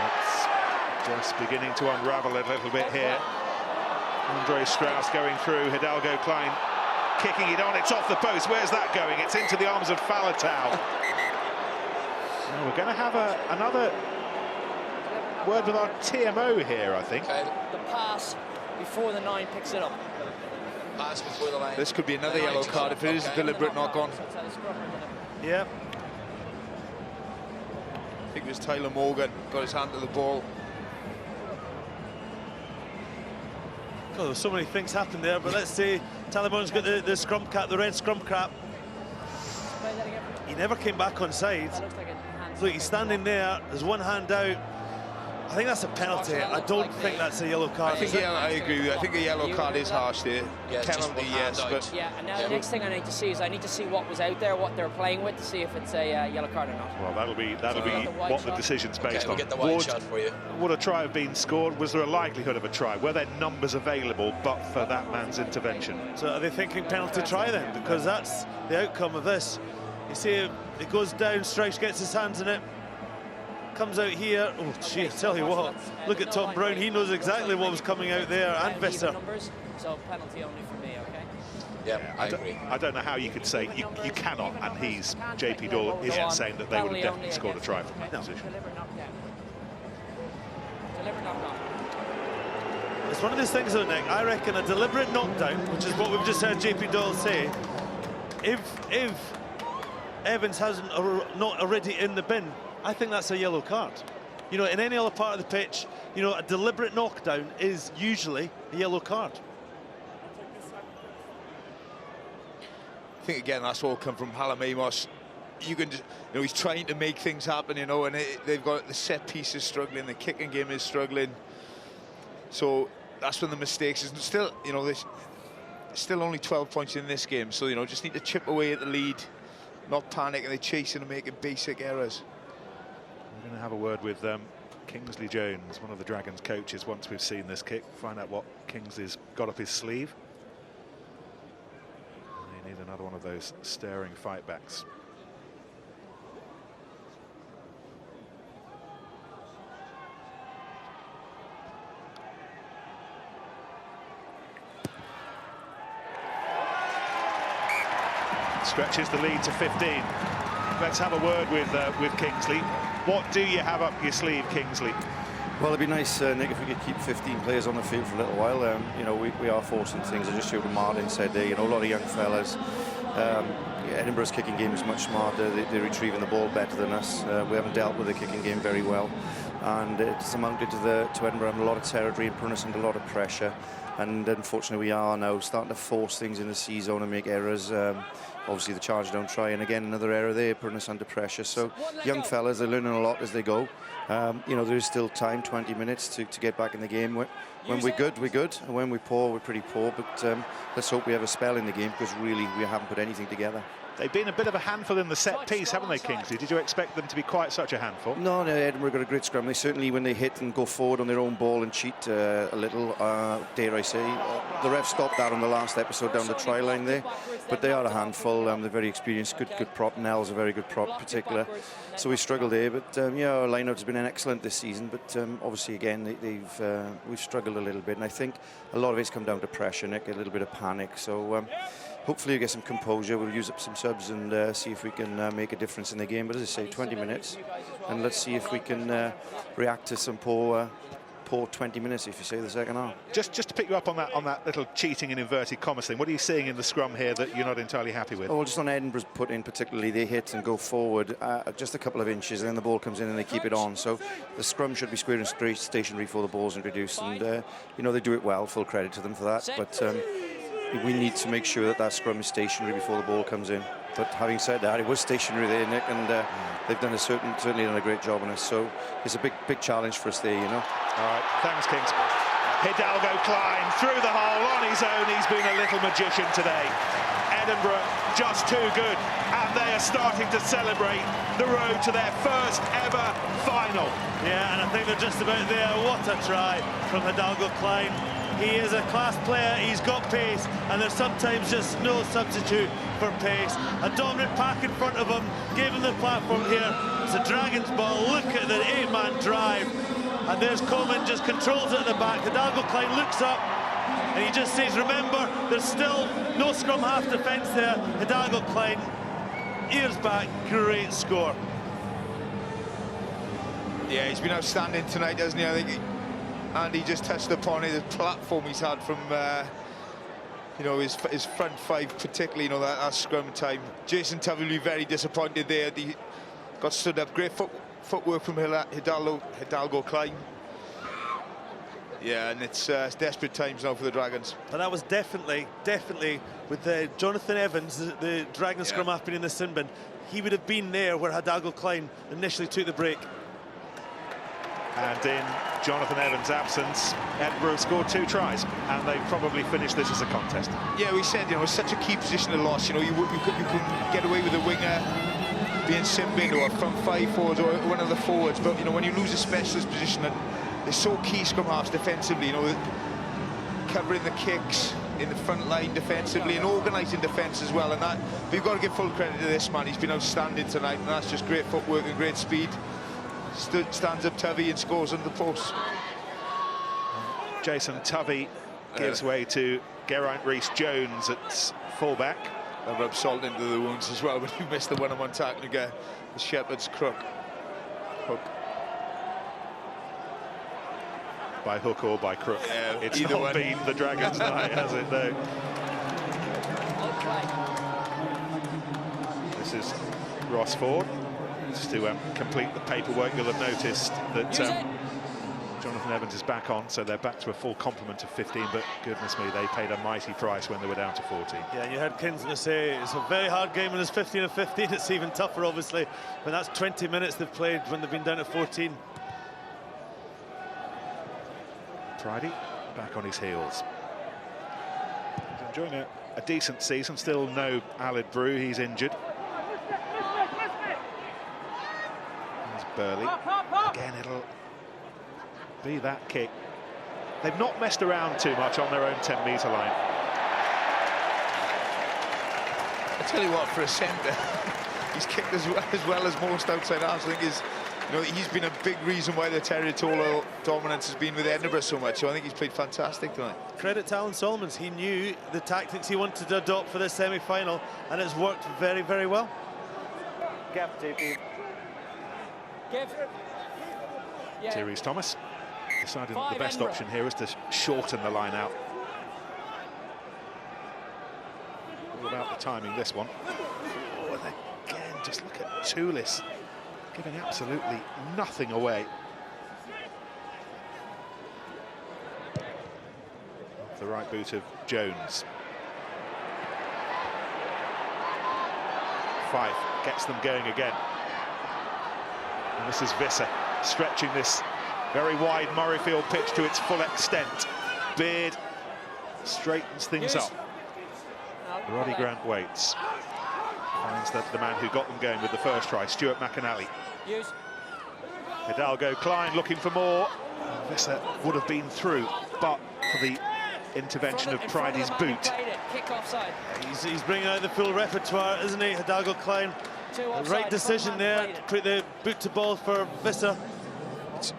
It's just beginning to unravel a little bit here. Andre Strauss going through, Hidalgo Klein kicking it on, it's off the post. Where's that going? It's into the arms of Falatau. So we're going to have another word with our TMO here, I think. The pass before the 9 picks it up. Pass before the line. This could be another yellow card if it is a deliberate knock-on. Yeah. I think it was Tyler Morgan, got his hand to the ball. Oh, there's so many things happened there, but let's say Taliban's got the scrum cap, the red scrum cap. He never came back on side. Look, he's standing there, there's one hand out. I think that's a penalty. I don't think that's a yellow card. I agree with you. I think a yellow card is harsh there. Yeah, penalty, yes, but... Yeah, and now the next thing I need to see is I need to see what was out there, what they're playing with, to see if it's a yellow card or not. Well, that'll be what the decision's based on. We'll get the wide shot for you. Would a try have been scored? Was there a likelihood of a try? Were there numbers available but for that man's intervention? So are they thinking penalty try then? Because that's the outcome of this. You see it goes down, Strauss gets his hands in it. Comes out here. Oh, gee, I tell you what. Look at Tom Brown. He knows exactly what was coming out there. And Visser. So penalty only for me, okay? Yeah, I agree. I don't know how you could say you cannot, and he's JP Doyle isn't saying that they would have definitely scored a try from that position. Deliberate knockdown. It's one of those things, though, Nick. I reckon a deliberate knockdown, which is what we've just heard JP Doyle say. If Evans hasn't not already in the bin, I think that's a yellow card. You know, in any other part of the pitch, you know, a deliberate knockdown is usually a yellow card. I think, again, that's all come from Hallam Amos. You can just, you know, he's trying to make things happen, you know, and they've got the set pieces struggling, the kicking game is struggling. So that's when the mistakes is still, you know, there's still only 12 points in this game. So, you know, just need to chip away at the lead, not panic, and they're chasing and making basic errors. We're going to have a word with Kingsley Jones, one of the Dragons coaches, once we've seen this kick, find out what Kingsley's got up his sleeve. They need another one of those staring fight backs. Stretches the lead to 15. Let's have a word with Kingsley. What do you have up your sleeve, Kingsley? Well, it'd be nice, Nick, if we could keep 15 players on the field for a little while. You know, we are forcing things. I just showed Martin said, you know, a lot of young fellas. Edinburgh's kicking game is much smarter. They're retrieving the ball better than us. We haven't dealt with the kicking game very well, and it's amounted to Edinburgh having a lot of territory and putting us under a lot of pressure. and unfortunately we are now starting to force things in the C zone and make errors. Obviously the charge don't try, and again another error there, putting us under pressure. So young fellas, they're learning a lot as they go. You know, there is still time, 20 minutes to get back in the game. When we're good, we're good, and when we're poor, we're pretty poor. But let's hope we have a spell in the game, because really we haven't put anything together. They've been a bit of a handful in the set piece, haven't they, Kingsley? Did you expect them to be quite such a handful? No, Edinburgh got a great scrum. They certainly, when they hit and go forward on their own ball and cheat a little, dare I say, the ref stopped that on the last episode down the try line there. But they are a handful. They're very experienced, good prop. Nell's a very good prop, in particular. So we struggled there. But yeah, our line-out has been excellent this season. But obviously, again, we've struggled a little bit. And I think a lot of it's come down to pressure, Nick, a little bit of panic. So hopefully we get some composure. We'll use up some subs and see if we can make a difference in the game. But as I say, 20 minutes, and let's see if we can react to some poor 20 minutes, if you say, the second half. Just to pick you up on that little cheating in inverted commas thing, what are you seeing in the scrum here that you're not entirely happy with? Oh, well, just on Edinburgh's put in particularly, they hit and go forward just a couple of inches, and then the ball comes in and they keep it on. So the scrum should be square and straight, stationary before the ball's introduced, and you know, they do it well. Full credit to them for that. But we need to make sure that scrum is stationary before the ball comes in. But having said that, it was stationary there, Nick, and they've done certainly done a great job on us. So it's a big challenge for us there, you know. All right, thanks, Kings. Hidalgo Klein through the hole on his own. He's been a little magician today. Edinburgh just too good, and they are starting to celebrate the road to their first ever final. Yeah, and I think they're just about there. What a try from Hidalgo Klein. He is a class player, he's got pace, and there's sometimes just no substitute for pace. A dominant pack in front of him, gave him the platform here. It's a Dragons ball. Look at the 8-man drive. And there's Coleman, just controls it at the back. Hidalgo Klein looks up, and he just says, remember, there's still no scrum half defence there. Hidalgo Klein, ears back, great score. Yeah, he's been outstanding tonight, hasn't he? I think Andy just touched upon it, the platform he's had from, you know, his front five, particularly, you know, that scrum time. Jason Tovey will be very disappointed there. He got stood up. Great footwork from Hidalgo Klein. Yeah, and it's desperate times now for the Dragons. And that was definitely with Jonathan Evans, the Dragon scrum half being in the sin bin. He would have been there where Hidalgo Klein initially took the break. And in Jonathan Evans' absence, Edinburgh have scored 2 tries, and they probably finished this as a contest. Yeah, we said, you know, it's such a key position to loss. You know, you can get away with a winger being sin-binned, or from 5 forwards, or one of the forwards. But you know, when you lose a specialist position, and they're so key scrum halves defensively. You know, covering the kicks in the front line defensively and organising defence as well. And that, but you've got to give full credit to this man. He's been outstanding tonight, and that's just great footwork and great speed. Stands up Tovey and scores under the post. Jason Tovey gives way to Geraint Rees-Jones at fullback. And rub salt into the wounds as well when you missed the one-on-one tackle again. The Shepherd's hook. By hook or by crook. Yeah, it's not one. been the Dragons' night, has it, though? This is Ross Ford. Just to complete the paperwork, you'll have noticed that Jonathan Evans is back on, so they're back to a full complement of 15, but goodness me, they paid a mighty price when they were down to 14. Yeah, and you heard Kinsler say it's a very hard game when it's 15 and 15. It's even tougher, obviously, when that's 20 minutes they've played when they've been down at 14. Pridey back on his heels. He's enjoying a decent season. Still no Aled Brew, he's injured. Burley. Again, it'll be that kick. They've not messed around too much on their own 10-metre line. I tell you what, for a centre, he's kicked as well as most outside halves. I think you know, he's been a big reason why the territorial dominance has been with Edinburgh so much. So I think he's played fantastic tonight. Credit to Alan Solomons. He knew the tactics he wanted to adopt for this semi-final, and it's worked very, very well. Gap TP. Tyrese Thomas deciding that the best option here is to shorten the line out. All about the timing, this one. Oh, and again, just look at Toulis giving absolutely nothing away. the right boot of Jones. Fife gets them going again. And this is Visser stretching this very wide Murrayfield pitch to its full extent. Beard straightens things up. Roddy Grant waits. Finds that the man who got them going with the first try, Stuart McAnally. Hidalgo Klein looking for more. Visser would have been through, but for the intervention of Pridey's boot. He's bringing out the full repertoire, isn't he, Hidalgo Klein? The right decision there to put the boot to ball for Visser. It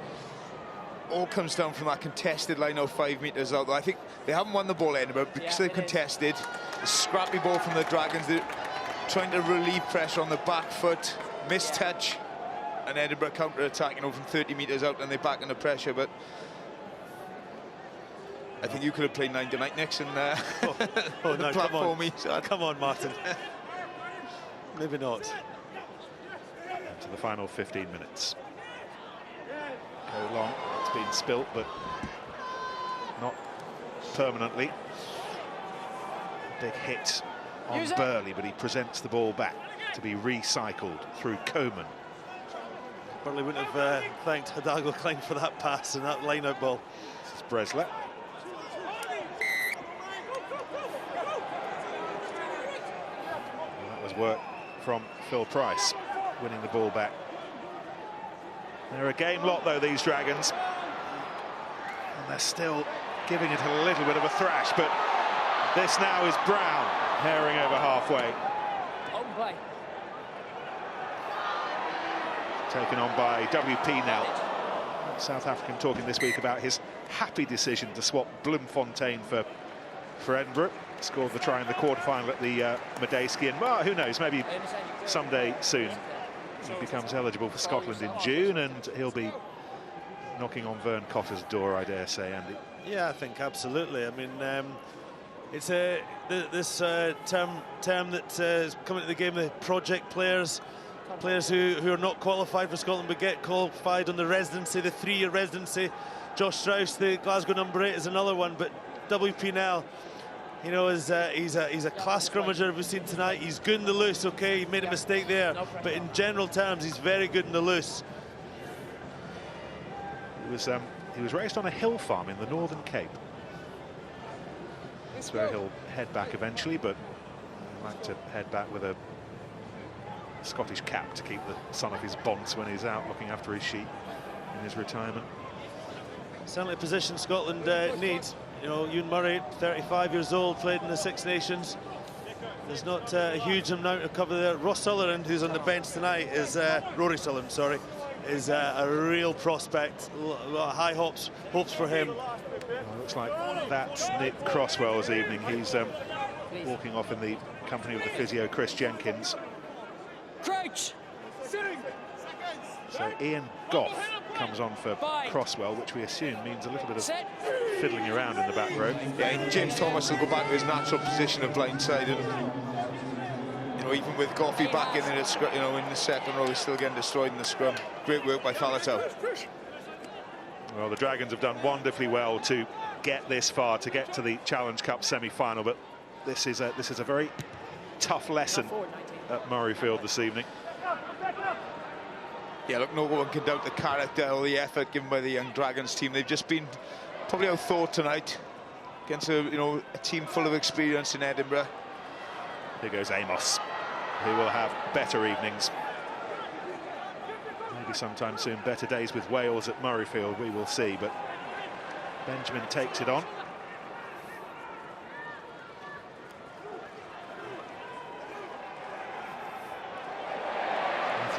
all comes down from that contested line of 5 metres out. I think they haven't won the ball, Edinburgh, because they've contested. A scrappy ball from the Dragons. They're trying to relieve pressure on the back foot. Missed touch. And Edinburgh counter-attack, you know, from 30 metres out, and they're back under pressure. But I think you could have played 9 tonight, Nix, and no, platform. Come on, Martin. Maybe not. To the final 15 minutes. Go long. It's been spilt, but not permanently. Big hit on Burley, but he presents the ball back to be recycled through Coman. Burley wouldn't have thanked Hidalgo Klein for that pass and that line-out ball. This is Breslett. Well, that was work from Phil Price, winning the ball back. They're a game lot, though, these Dragons. And they're still giving it a little bit of a thrash, but this now is Brown, herring over halfway. Open play. Taken on by WP now. South African talking this week about his happy decision to swap Bloemfontein for Edinburgh. Scored the try in the quarter-final at the Medeski, and well, who knows, maybe someday soon he becomes eligible for Scotland in June, and he'll be knocking on Vern Cotter's door, I dare say, Andy. Yeah, I think absolutely. I mean, it's this term that is coming to the game, the project players who are not qualified for Scotland but get qualified on the residency, the 3-year residency. Josh Strauss, the Glasgow number 8, is another one, but WP Nel, you know, he's a class scrummager we've seen tonight. He's good in the loose, okay, he made a mistake there, but in general terms, he's very good in the loose. He was raised on a hill farm in the Northern Cape. That's where he'll head back eventually, but I'd like to head back with a Scottish cap to keep the son of his bonds when he's out looking after his sheep in his retirement. Certainly a position Scotland needs. You know, Ewan Murray, 35 years old, played in the Six Nations. There's not a huge amount of cover there. Ross Sullivan, who's on the bench tonight, is Rory Sullivan, sorry, is a real prospect. A lot of high hopes for him. Well, looks like that's Nick Crosswell's evening. He's walking off in the company of the physio Chris Jenkins. Crouch. So Ian Goff comes on for Crosswell, which we assume means a little bit of fiddling around in the back row. Yeah, James Thomas will go back to his natural position of blindside, and you know, even with Goffey back in there, you know, in the second row, he's still getting destroyed in the scrum. Great work by Faletau. Well, the Dragons have done wonderfully well to get this far, to get to the Challenge Cup semi-final, but this is a very tough lesson at Murrayfield this evening. Yeah, look, no one can doubt the character or the effort given by the young Dragons team. They've just been probably outthought tonight against a team full of experience in Edinburgh. Here goes Amos, who will have better evenings. Maybe sometime soon, better days with Wales at Murrayfield, we will see, but Benjamin takes it on.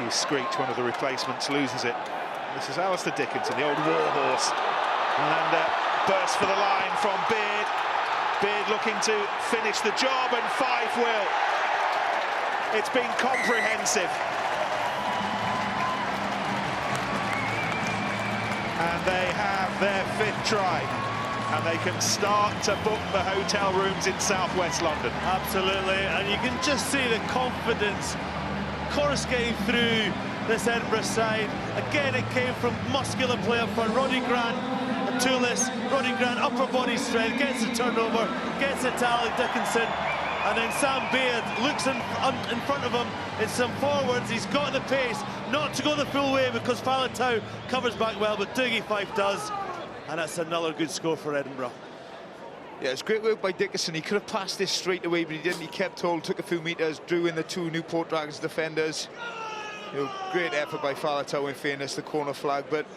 Screech, one of the replacements, loses it. This is Alistair Dickinson, the old warhorse, and bursts for the line from Beard. Beard looking to finish the job, and Fife will. It's been comprehensive. And they have their 5th try, and they can start to book the hotel rooms in southwest London. Absolutely, and you can just see the confidence coruscating through this Edinburgh side. Again, it came from muscular play up for Roddy Grant, a toolless. Roddy Grant, upper body strength, gets the turnover, gets it to Alec Dickinson. And then Sam Baird looks in front of him. It's some forwards. He's got the pace, not to go the full way because Faletau covers back well, but Dougie Fife does. And that's another good score for Edinburgh. Yeah, it's great work by Dickinson. He could have passed this straight away, but he didn't. He kept hold, took a few metres, drew in the two Newport Dragons defenders. You know, great effort by Faletau, in fairness, the corner flag, but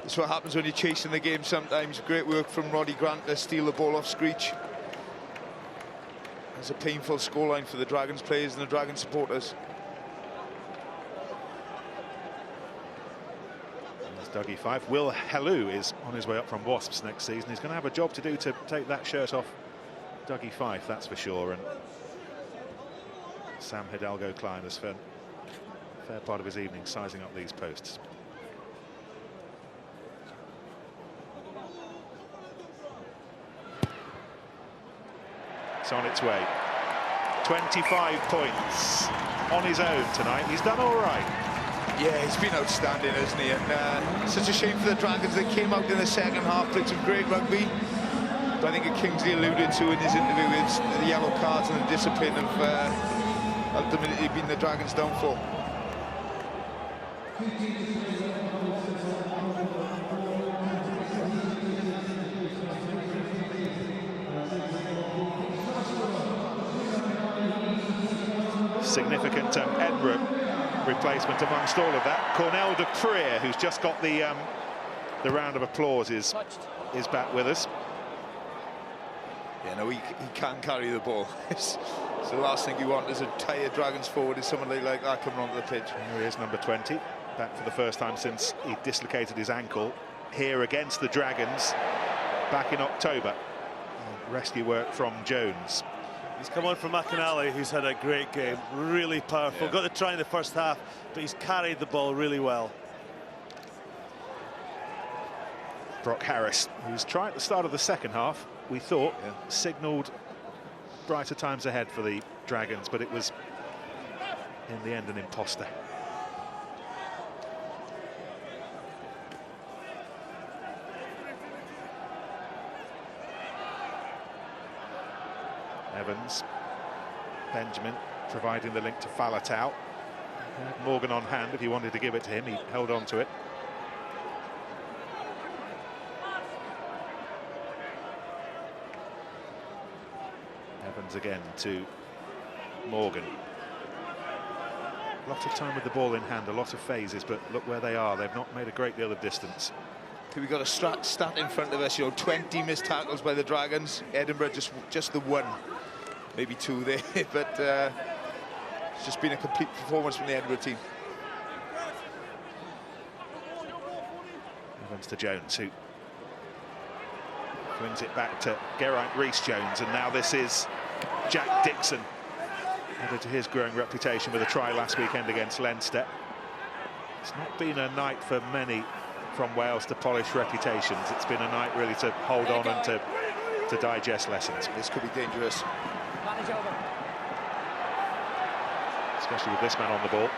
that's what happens when you're chasing the game sometimes. Great work from Roddy Grant to steal the ball off Screech. It's a painful scoreline for the Dragons players and the Dragons supporters. Dougie Fife. Will Hellu is on his way up from Wasps next season. He's going to have a job to do to take that shirt off Dougie Fife, that's for sure. And Sam Hidalgo-Klein has spent a fair part of his evening sizing up these posts. It's on its way. 25 points on his own tonight. He's done all right. Yeah, he's been outstanding, hasn't he? And such a shame for the Dragons. They came out in the second half, played some great rugby. But I think Kingsley alluded to in his interview with the yellow cards and the discipline of ultimately being the Dragons' downfall. Significant Edinburgh replacement amongst all of that. Cornell de Preer, who's just got the round of applause, is back with us. Yeah, no, he can carry the ball. It's the last thing you want as a tired Dragons forward is someone like that coming onto the pitch. Here he is, number 20, back for the first time since he dislocated his ankle here against the Dragons back in October. Rescue work from Jones. He's come on from McAnally, who's had a great game, really powerful. Yeah. Got the try in the first half, but he's carried the ball really well. Brock Harris, who's tried at the start of the second half, we thought, signalled brighter times ahead for the Dragons, but it was, in the end, an imposter. Evans, Benjamin providing the link to Faletau. Morgan on hand if he wanted to give it to him, he held on to it. Evans again to Morgan. A lot of time with the ball in hand, a lot of phases, but look where they are. They've not made a great deal of distance. We've got a stat in front of us, 20 missed tackles by the Dragons. Edinburgh just the one, maybe two there, but it's just been a complete performance from the Edinburgh team. Evans to Jones, who flings it back to Geraint Rhys-Jones, and now this is Jack Dixon, added to his growing reputation with a try last weekend against Leinster. It's not been a night for many from Wales to polish reputations. It's been a night really to hold on and to digest lessons. This could be dangerous. Especially with this man on the ball.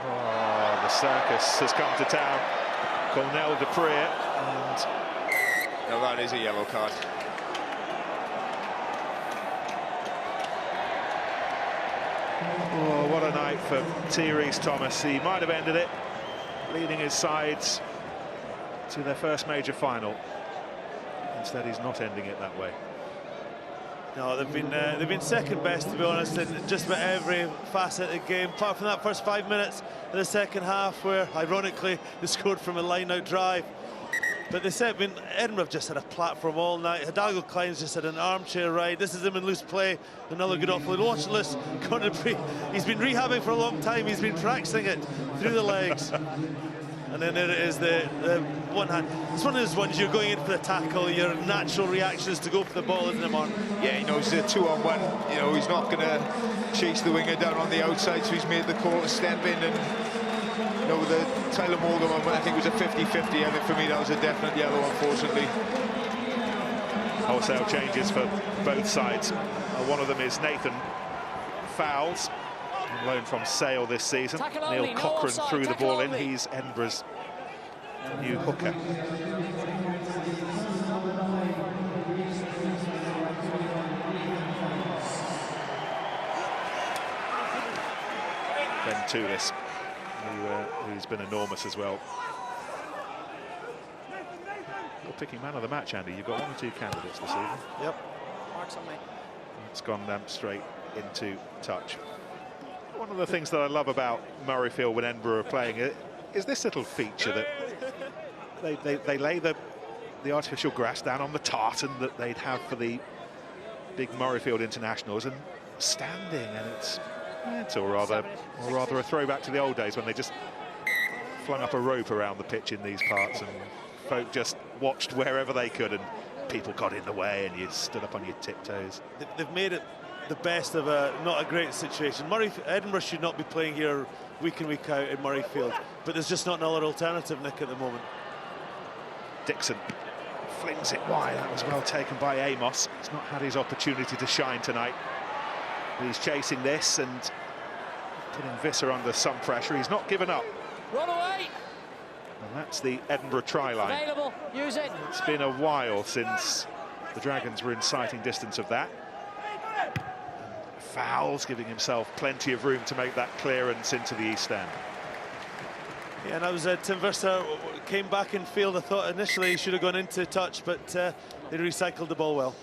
Oh, the circus has come to town. Cornell de Preer, and no, that is a yellow card. Oh, what a night for T. Rees-Thomas. He might have ended it, leading his sides to their first major final. Instead, he's not ending it that way. No, they've been second best, to be honest, in just about every facet of the game, apart from that first 5 minutes of the second half, where ironically they scored from a line-out drive. But they said, Edinburgh just had a platform all night. Hidalgo-Klein's just had an armchair ride. This is him in loose play. Another good offload. Watch this. He's been rehabbing for a long time. He's been practicing it through the legs. And then there it is, the one hand. It's one of those ones you're going in for the tackle. Your natural reaction is to go for the ball, isn't it, Mark? Yeah, he knows the 2-on-1. You know, he's not going to chase the winger down on the outside, so he's made the call to step in. And you know, the Tyler Morgan one, I think it was a 50-50. I think for me that was a definite yellow, unfortunately. Wholesale changes for both sides. One of them is Nathan Fowles, on loan from Sale this season. Neil Cochrane threw the ball in. He's Edinburgh's new hooker. Ben Toulis, who's been enormous as well. You're picking man of the match, Andy. You've got one or two candidates this evening. Yep. Marks on me. It's gone straight into touch. One of the things that I love about Murrayfield when Edinburgh are playing is this little feature that they lay the artificial grass down on the tartan that they'd have for the big Murrayfield internationals, and standing, and it's all rather a throwback to the old days when they just flung up a rope around the pitch in these parts, and folk just watched wherever they could, and people got in the way, and you stood up on your tiptoes. They've made it the best of not a great situation. Edinburgh should not be playing here week in, week out in Murrayfield, but there's just not another alternative, Nick, at the moment. Dixon flings it wide. That was well taken by Amos. He's not had his opportunity to shine tonight. But he's chasing this and putting Visser under some pressure. He's not given up. Run away! And that's the Edinburgh try line. Available. Use it. It's been a while since the Dragons were in sighting distance of that. Fouls, giving himself plenty of room to make that clearance into the East End. Yeah, and that was Tim Visser came back in field. I thought initially he should have gone into touch, but they recycled the ball well.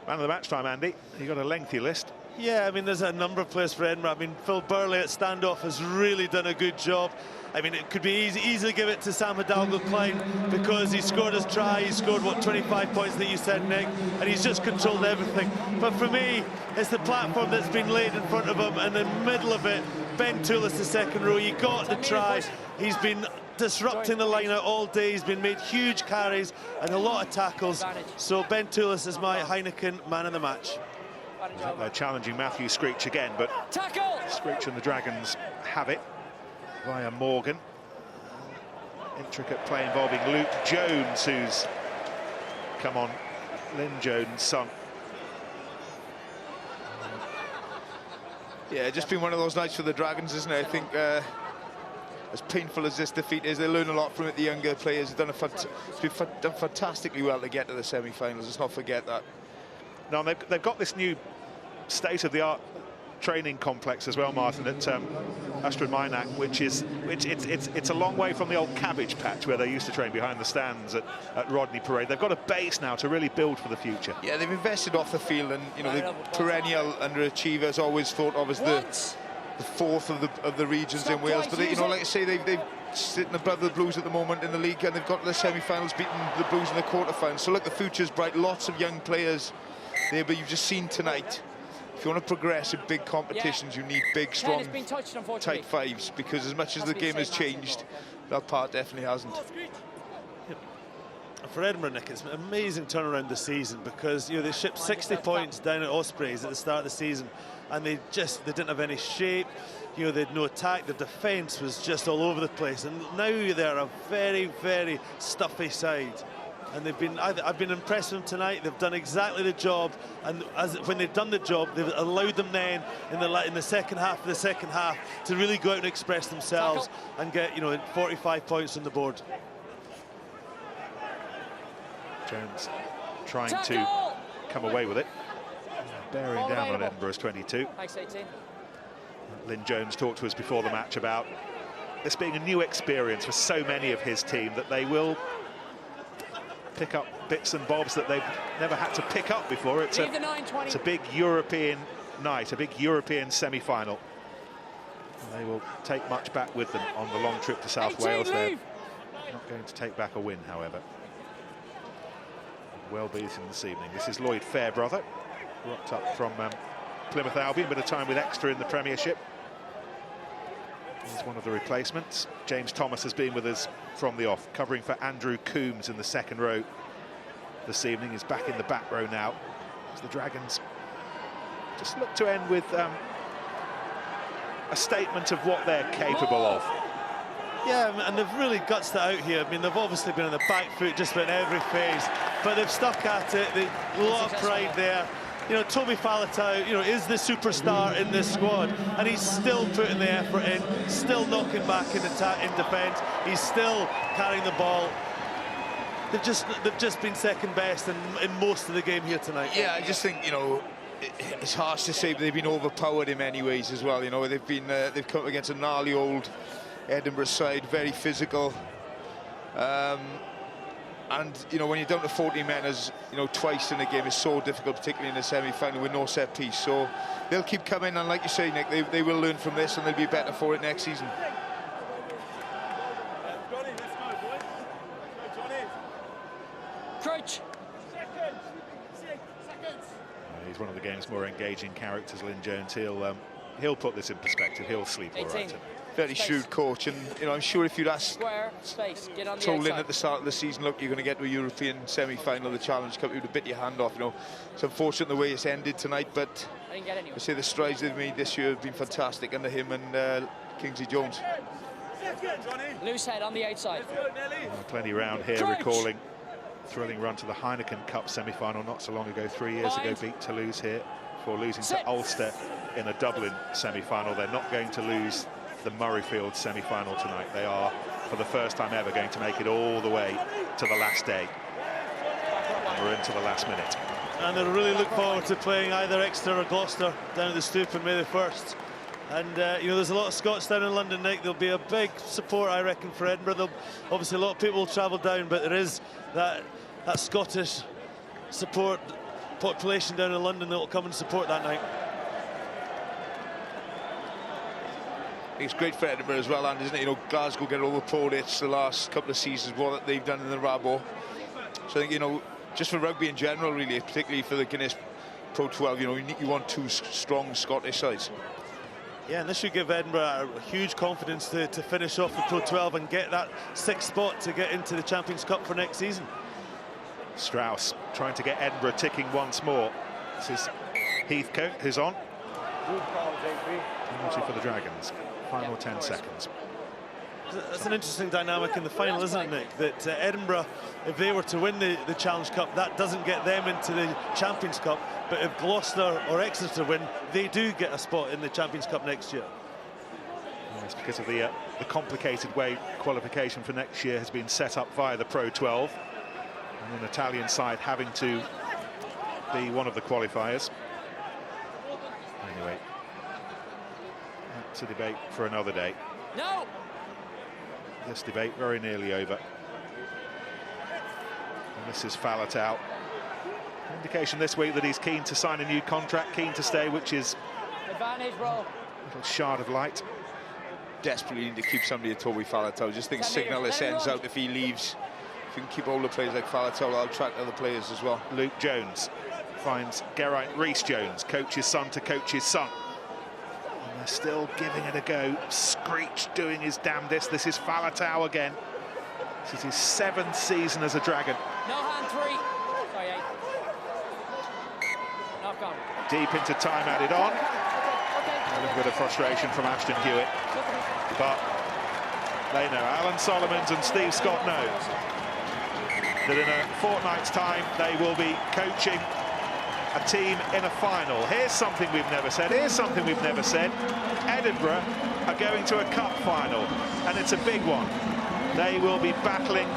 Man of the match time, Andy. You got a lengthy list. Yeah, I mean, there's a number of players for Edinburgh. I mean, Phil Burley at standoff has really done a good job. I mean, it could be easily give it to Sam Hidalgo-Klein because he scored his try. He scored, what, 25 points that you said, Nick, and he's just controlled everything. But for me, it's the platform that's been laid in front of him, and in the middle of it, Ben Toulis, the second row, he got the try. He's been disrupting the line-out all day. He's been made huge carries and a lot of tackles. So Ben Toulis is my Heineken man of the match. They're challenging Matthew Screech again, but tackle! Screech and the Dragons have it via Morgan. Intricate play involving Luke Jones, who's come on. Lynn Jones' son. Yeah, just been one of those nights for the Dragons, isn't it? I think as painful as this defeat is, they learn a lot from it. The younger players have done done fantastically well to get to the semi-finals. Let's not forget that. No, they've got this new state-of-the-art training complex as well, Martin, at Astrid Minack, which it's a long way from the old cabbage patch where they used to train behind the stands at Rodney Parade. They've got a base now to really build for the future. Yeah, they've invested off the field, and you know, the perennial underachievers, always thought of as the fourth of the regions in Wales. But they, you know, like I say, they've sitting above the Blues at the moment in the league, and they've got to the semi-finals, beating the Blues in the quarter-finals. So look, the future's bright. Lots of young players there, but you've just seen tonight, if you want to progress in big competitions, you need big, strong, tight fives, because as much as the game has changed, that part definitely hasn't. For Edinburgh, Nick, it's an amazing turnaround this season, because you know they shipped 60 points down at Ospreys at the start of the season, and they didn't have any shape. You know, they had no attack. The defence was just all over the place, and now they're a very, very stuffy side. And I've been impressed with them tonight. They've done exactly the job, and when they've done the job, they've allowed them then in the second half of the second half to really go out and express themselves and get, you know, 45 points on the board. Jones trying to come away with it, bearing down on Edinburgh's 22. Lynn Jones talked to us before the match about this being a new experience for so many of his team, that they will pick up bits and bobs that they've never had to pick up before. It's a big European night, a big European semi-final. They will take much back with them on the long trip to South Wales. They're not going to take back a win, however. Well beaten this evening. This is Lloyd Fairbrother, rocked up from Plymouth Albion, bit of time with Exeter in the Premiership. He's one of the replacements. James Thomas has been with us from the off, covering for Andrew Coombs in the second row this evening. He's back in the back row now, as the Dragons just look to end with a statement of what they're capable of. Yeah, and they've really gutsed it out here. I mean, they've obviously been on the back foot just about every phase, but they've stuck at it. A lot of pride there. you know, Toby Faletau, you know, is the superstar in this squad, and he's still putting the effort in, still knocking back in attack, in defence. He's still carrying the ball. They've just been second best in most of the game here tonight. Yeah, I just think, you know, it's harsh to say, but they've been overpowered in many ways as well. You know, they've come against a gnarly old Edinburgh side, very physical. And, you know, when you're down to 40 men, as you know, twice in a game is so difficult, particularly in the semi-final with no set piece. So they'll keep coming, and like you say, Nick, they will learn from this, and they'll be better for it next season. Crouch. He's one of the game's more engaging characters, Lynn Jones. He'll put this in perspective. He'll sleep all right. Very shrewd coach, and you know, I'm sure if you'd asked Lynn at the start of the season, look, you're going to get to a European semi-final of the Challenge Cup, you'd have bit your hand off. You know, it's unfortunate the way it's ended tonight, but I say the strides they've made this year have been fantastic under him and Kingsley Jones. Loose head on the outside. Plenty round here, recalling thrilling run to the Heineken Cup semi-final not so long ago, 3 years ago, beat Toulouse here before losing to Ulster in a Dublin semi-final. They're not going to lose the Murrayfield semi-final tonight. They are, for the first time ever, going to make it all the way to the last day. And we're into the last minute. And they'll really look forward to playing either Exeter or Gloucester down at the Stoop on May the 1st. And, you know, there's a lot of Scots down in London, Nick. There'll be a big support, I reckon, for Edinburgh. Obviously, a lot of people will travel down, but there is that Scottish support population down in London that will come and support that night. It's great for Edinburgh as well, and isn't it? You know, Glasgow get all the plaudits the last couple of seasons, what they've done in the Rabo. So I think, you know, just for rugby in general, really, particularly for the Guinness Pro 12, you know, you want two strong Scottish sides. Yeah, and this should give Edinburgh a huge confidence to finish off the Pro 12 and get that 6th spot to get into the Champions Cup for next season. Strauss trying to get Edinburgh ticking once more. This is Heathcote, who's on. Penalty for the Dragons. Final 10 seconds. That's an interesting dynamic in the final, isn't it, Nick? That Edinburgh, if they were to win the Challenge Cup, that doesn't get them into the Champions Cup. But if Gloucester or Exeter win, they do get a spot in the Champions Cup next year. Yes, because of the complicated way qualification for next year has been set up via the Pro 12. And an Italian side having to be one of the qualifiers. Anyway, that's a debate for another day. No! This debate very nearly over. And this is Faletau. Indication this week that he's keen to sign a new contract, keen to stay, which is advantage roll. A little shard of light. Desperately need to keep somebody at Toby Faletau. Just think signal this ends out if he leaves. If you can keep all the players like Faletau, I'll attract other players as well. Luke Jones finds Geraint Rhys-Jones, coach's son to coach's son. And they're still giving it a go. Screech doing his damnedest. This is Faletau again. This is his 7th season as a Dragon. No hand 3. Sorry, 8. Knock on. Deep into time added on. A little bit of frustration from Ashton Hewitt. But they know, Alan Solomons and Steve Scott know that in a fortnight's time they will be coaching a team in a final. Here's something we've never said, here's something we've never said. Edinburgh are going to a cup final, and it's a big one. They will be battling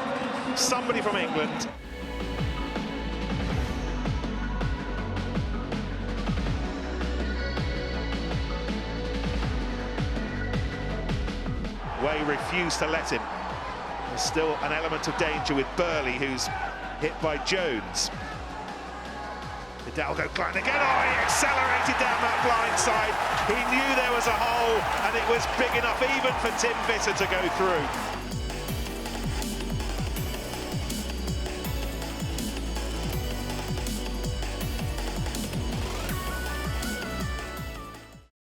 somebody from England. Way refused to let him. There's still an element of danger with Burley, who's hit by Jones. Hidalgo Klein again. Oh, he accelerated down that blind side. He knew there was a hole, and it was big enough even for Tim Visser to go through.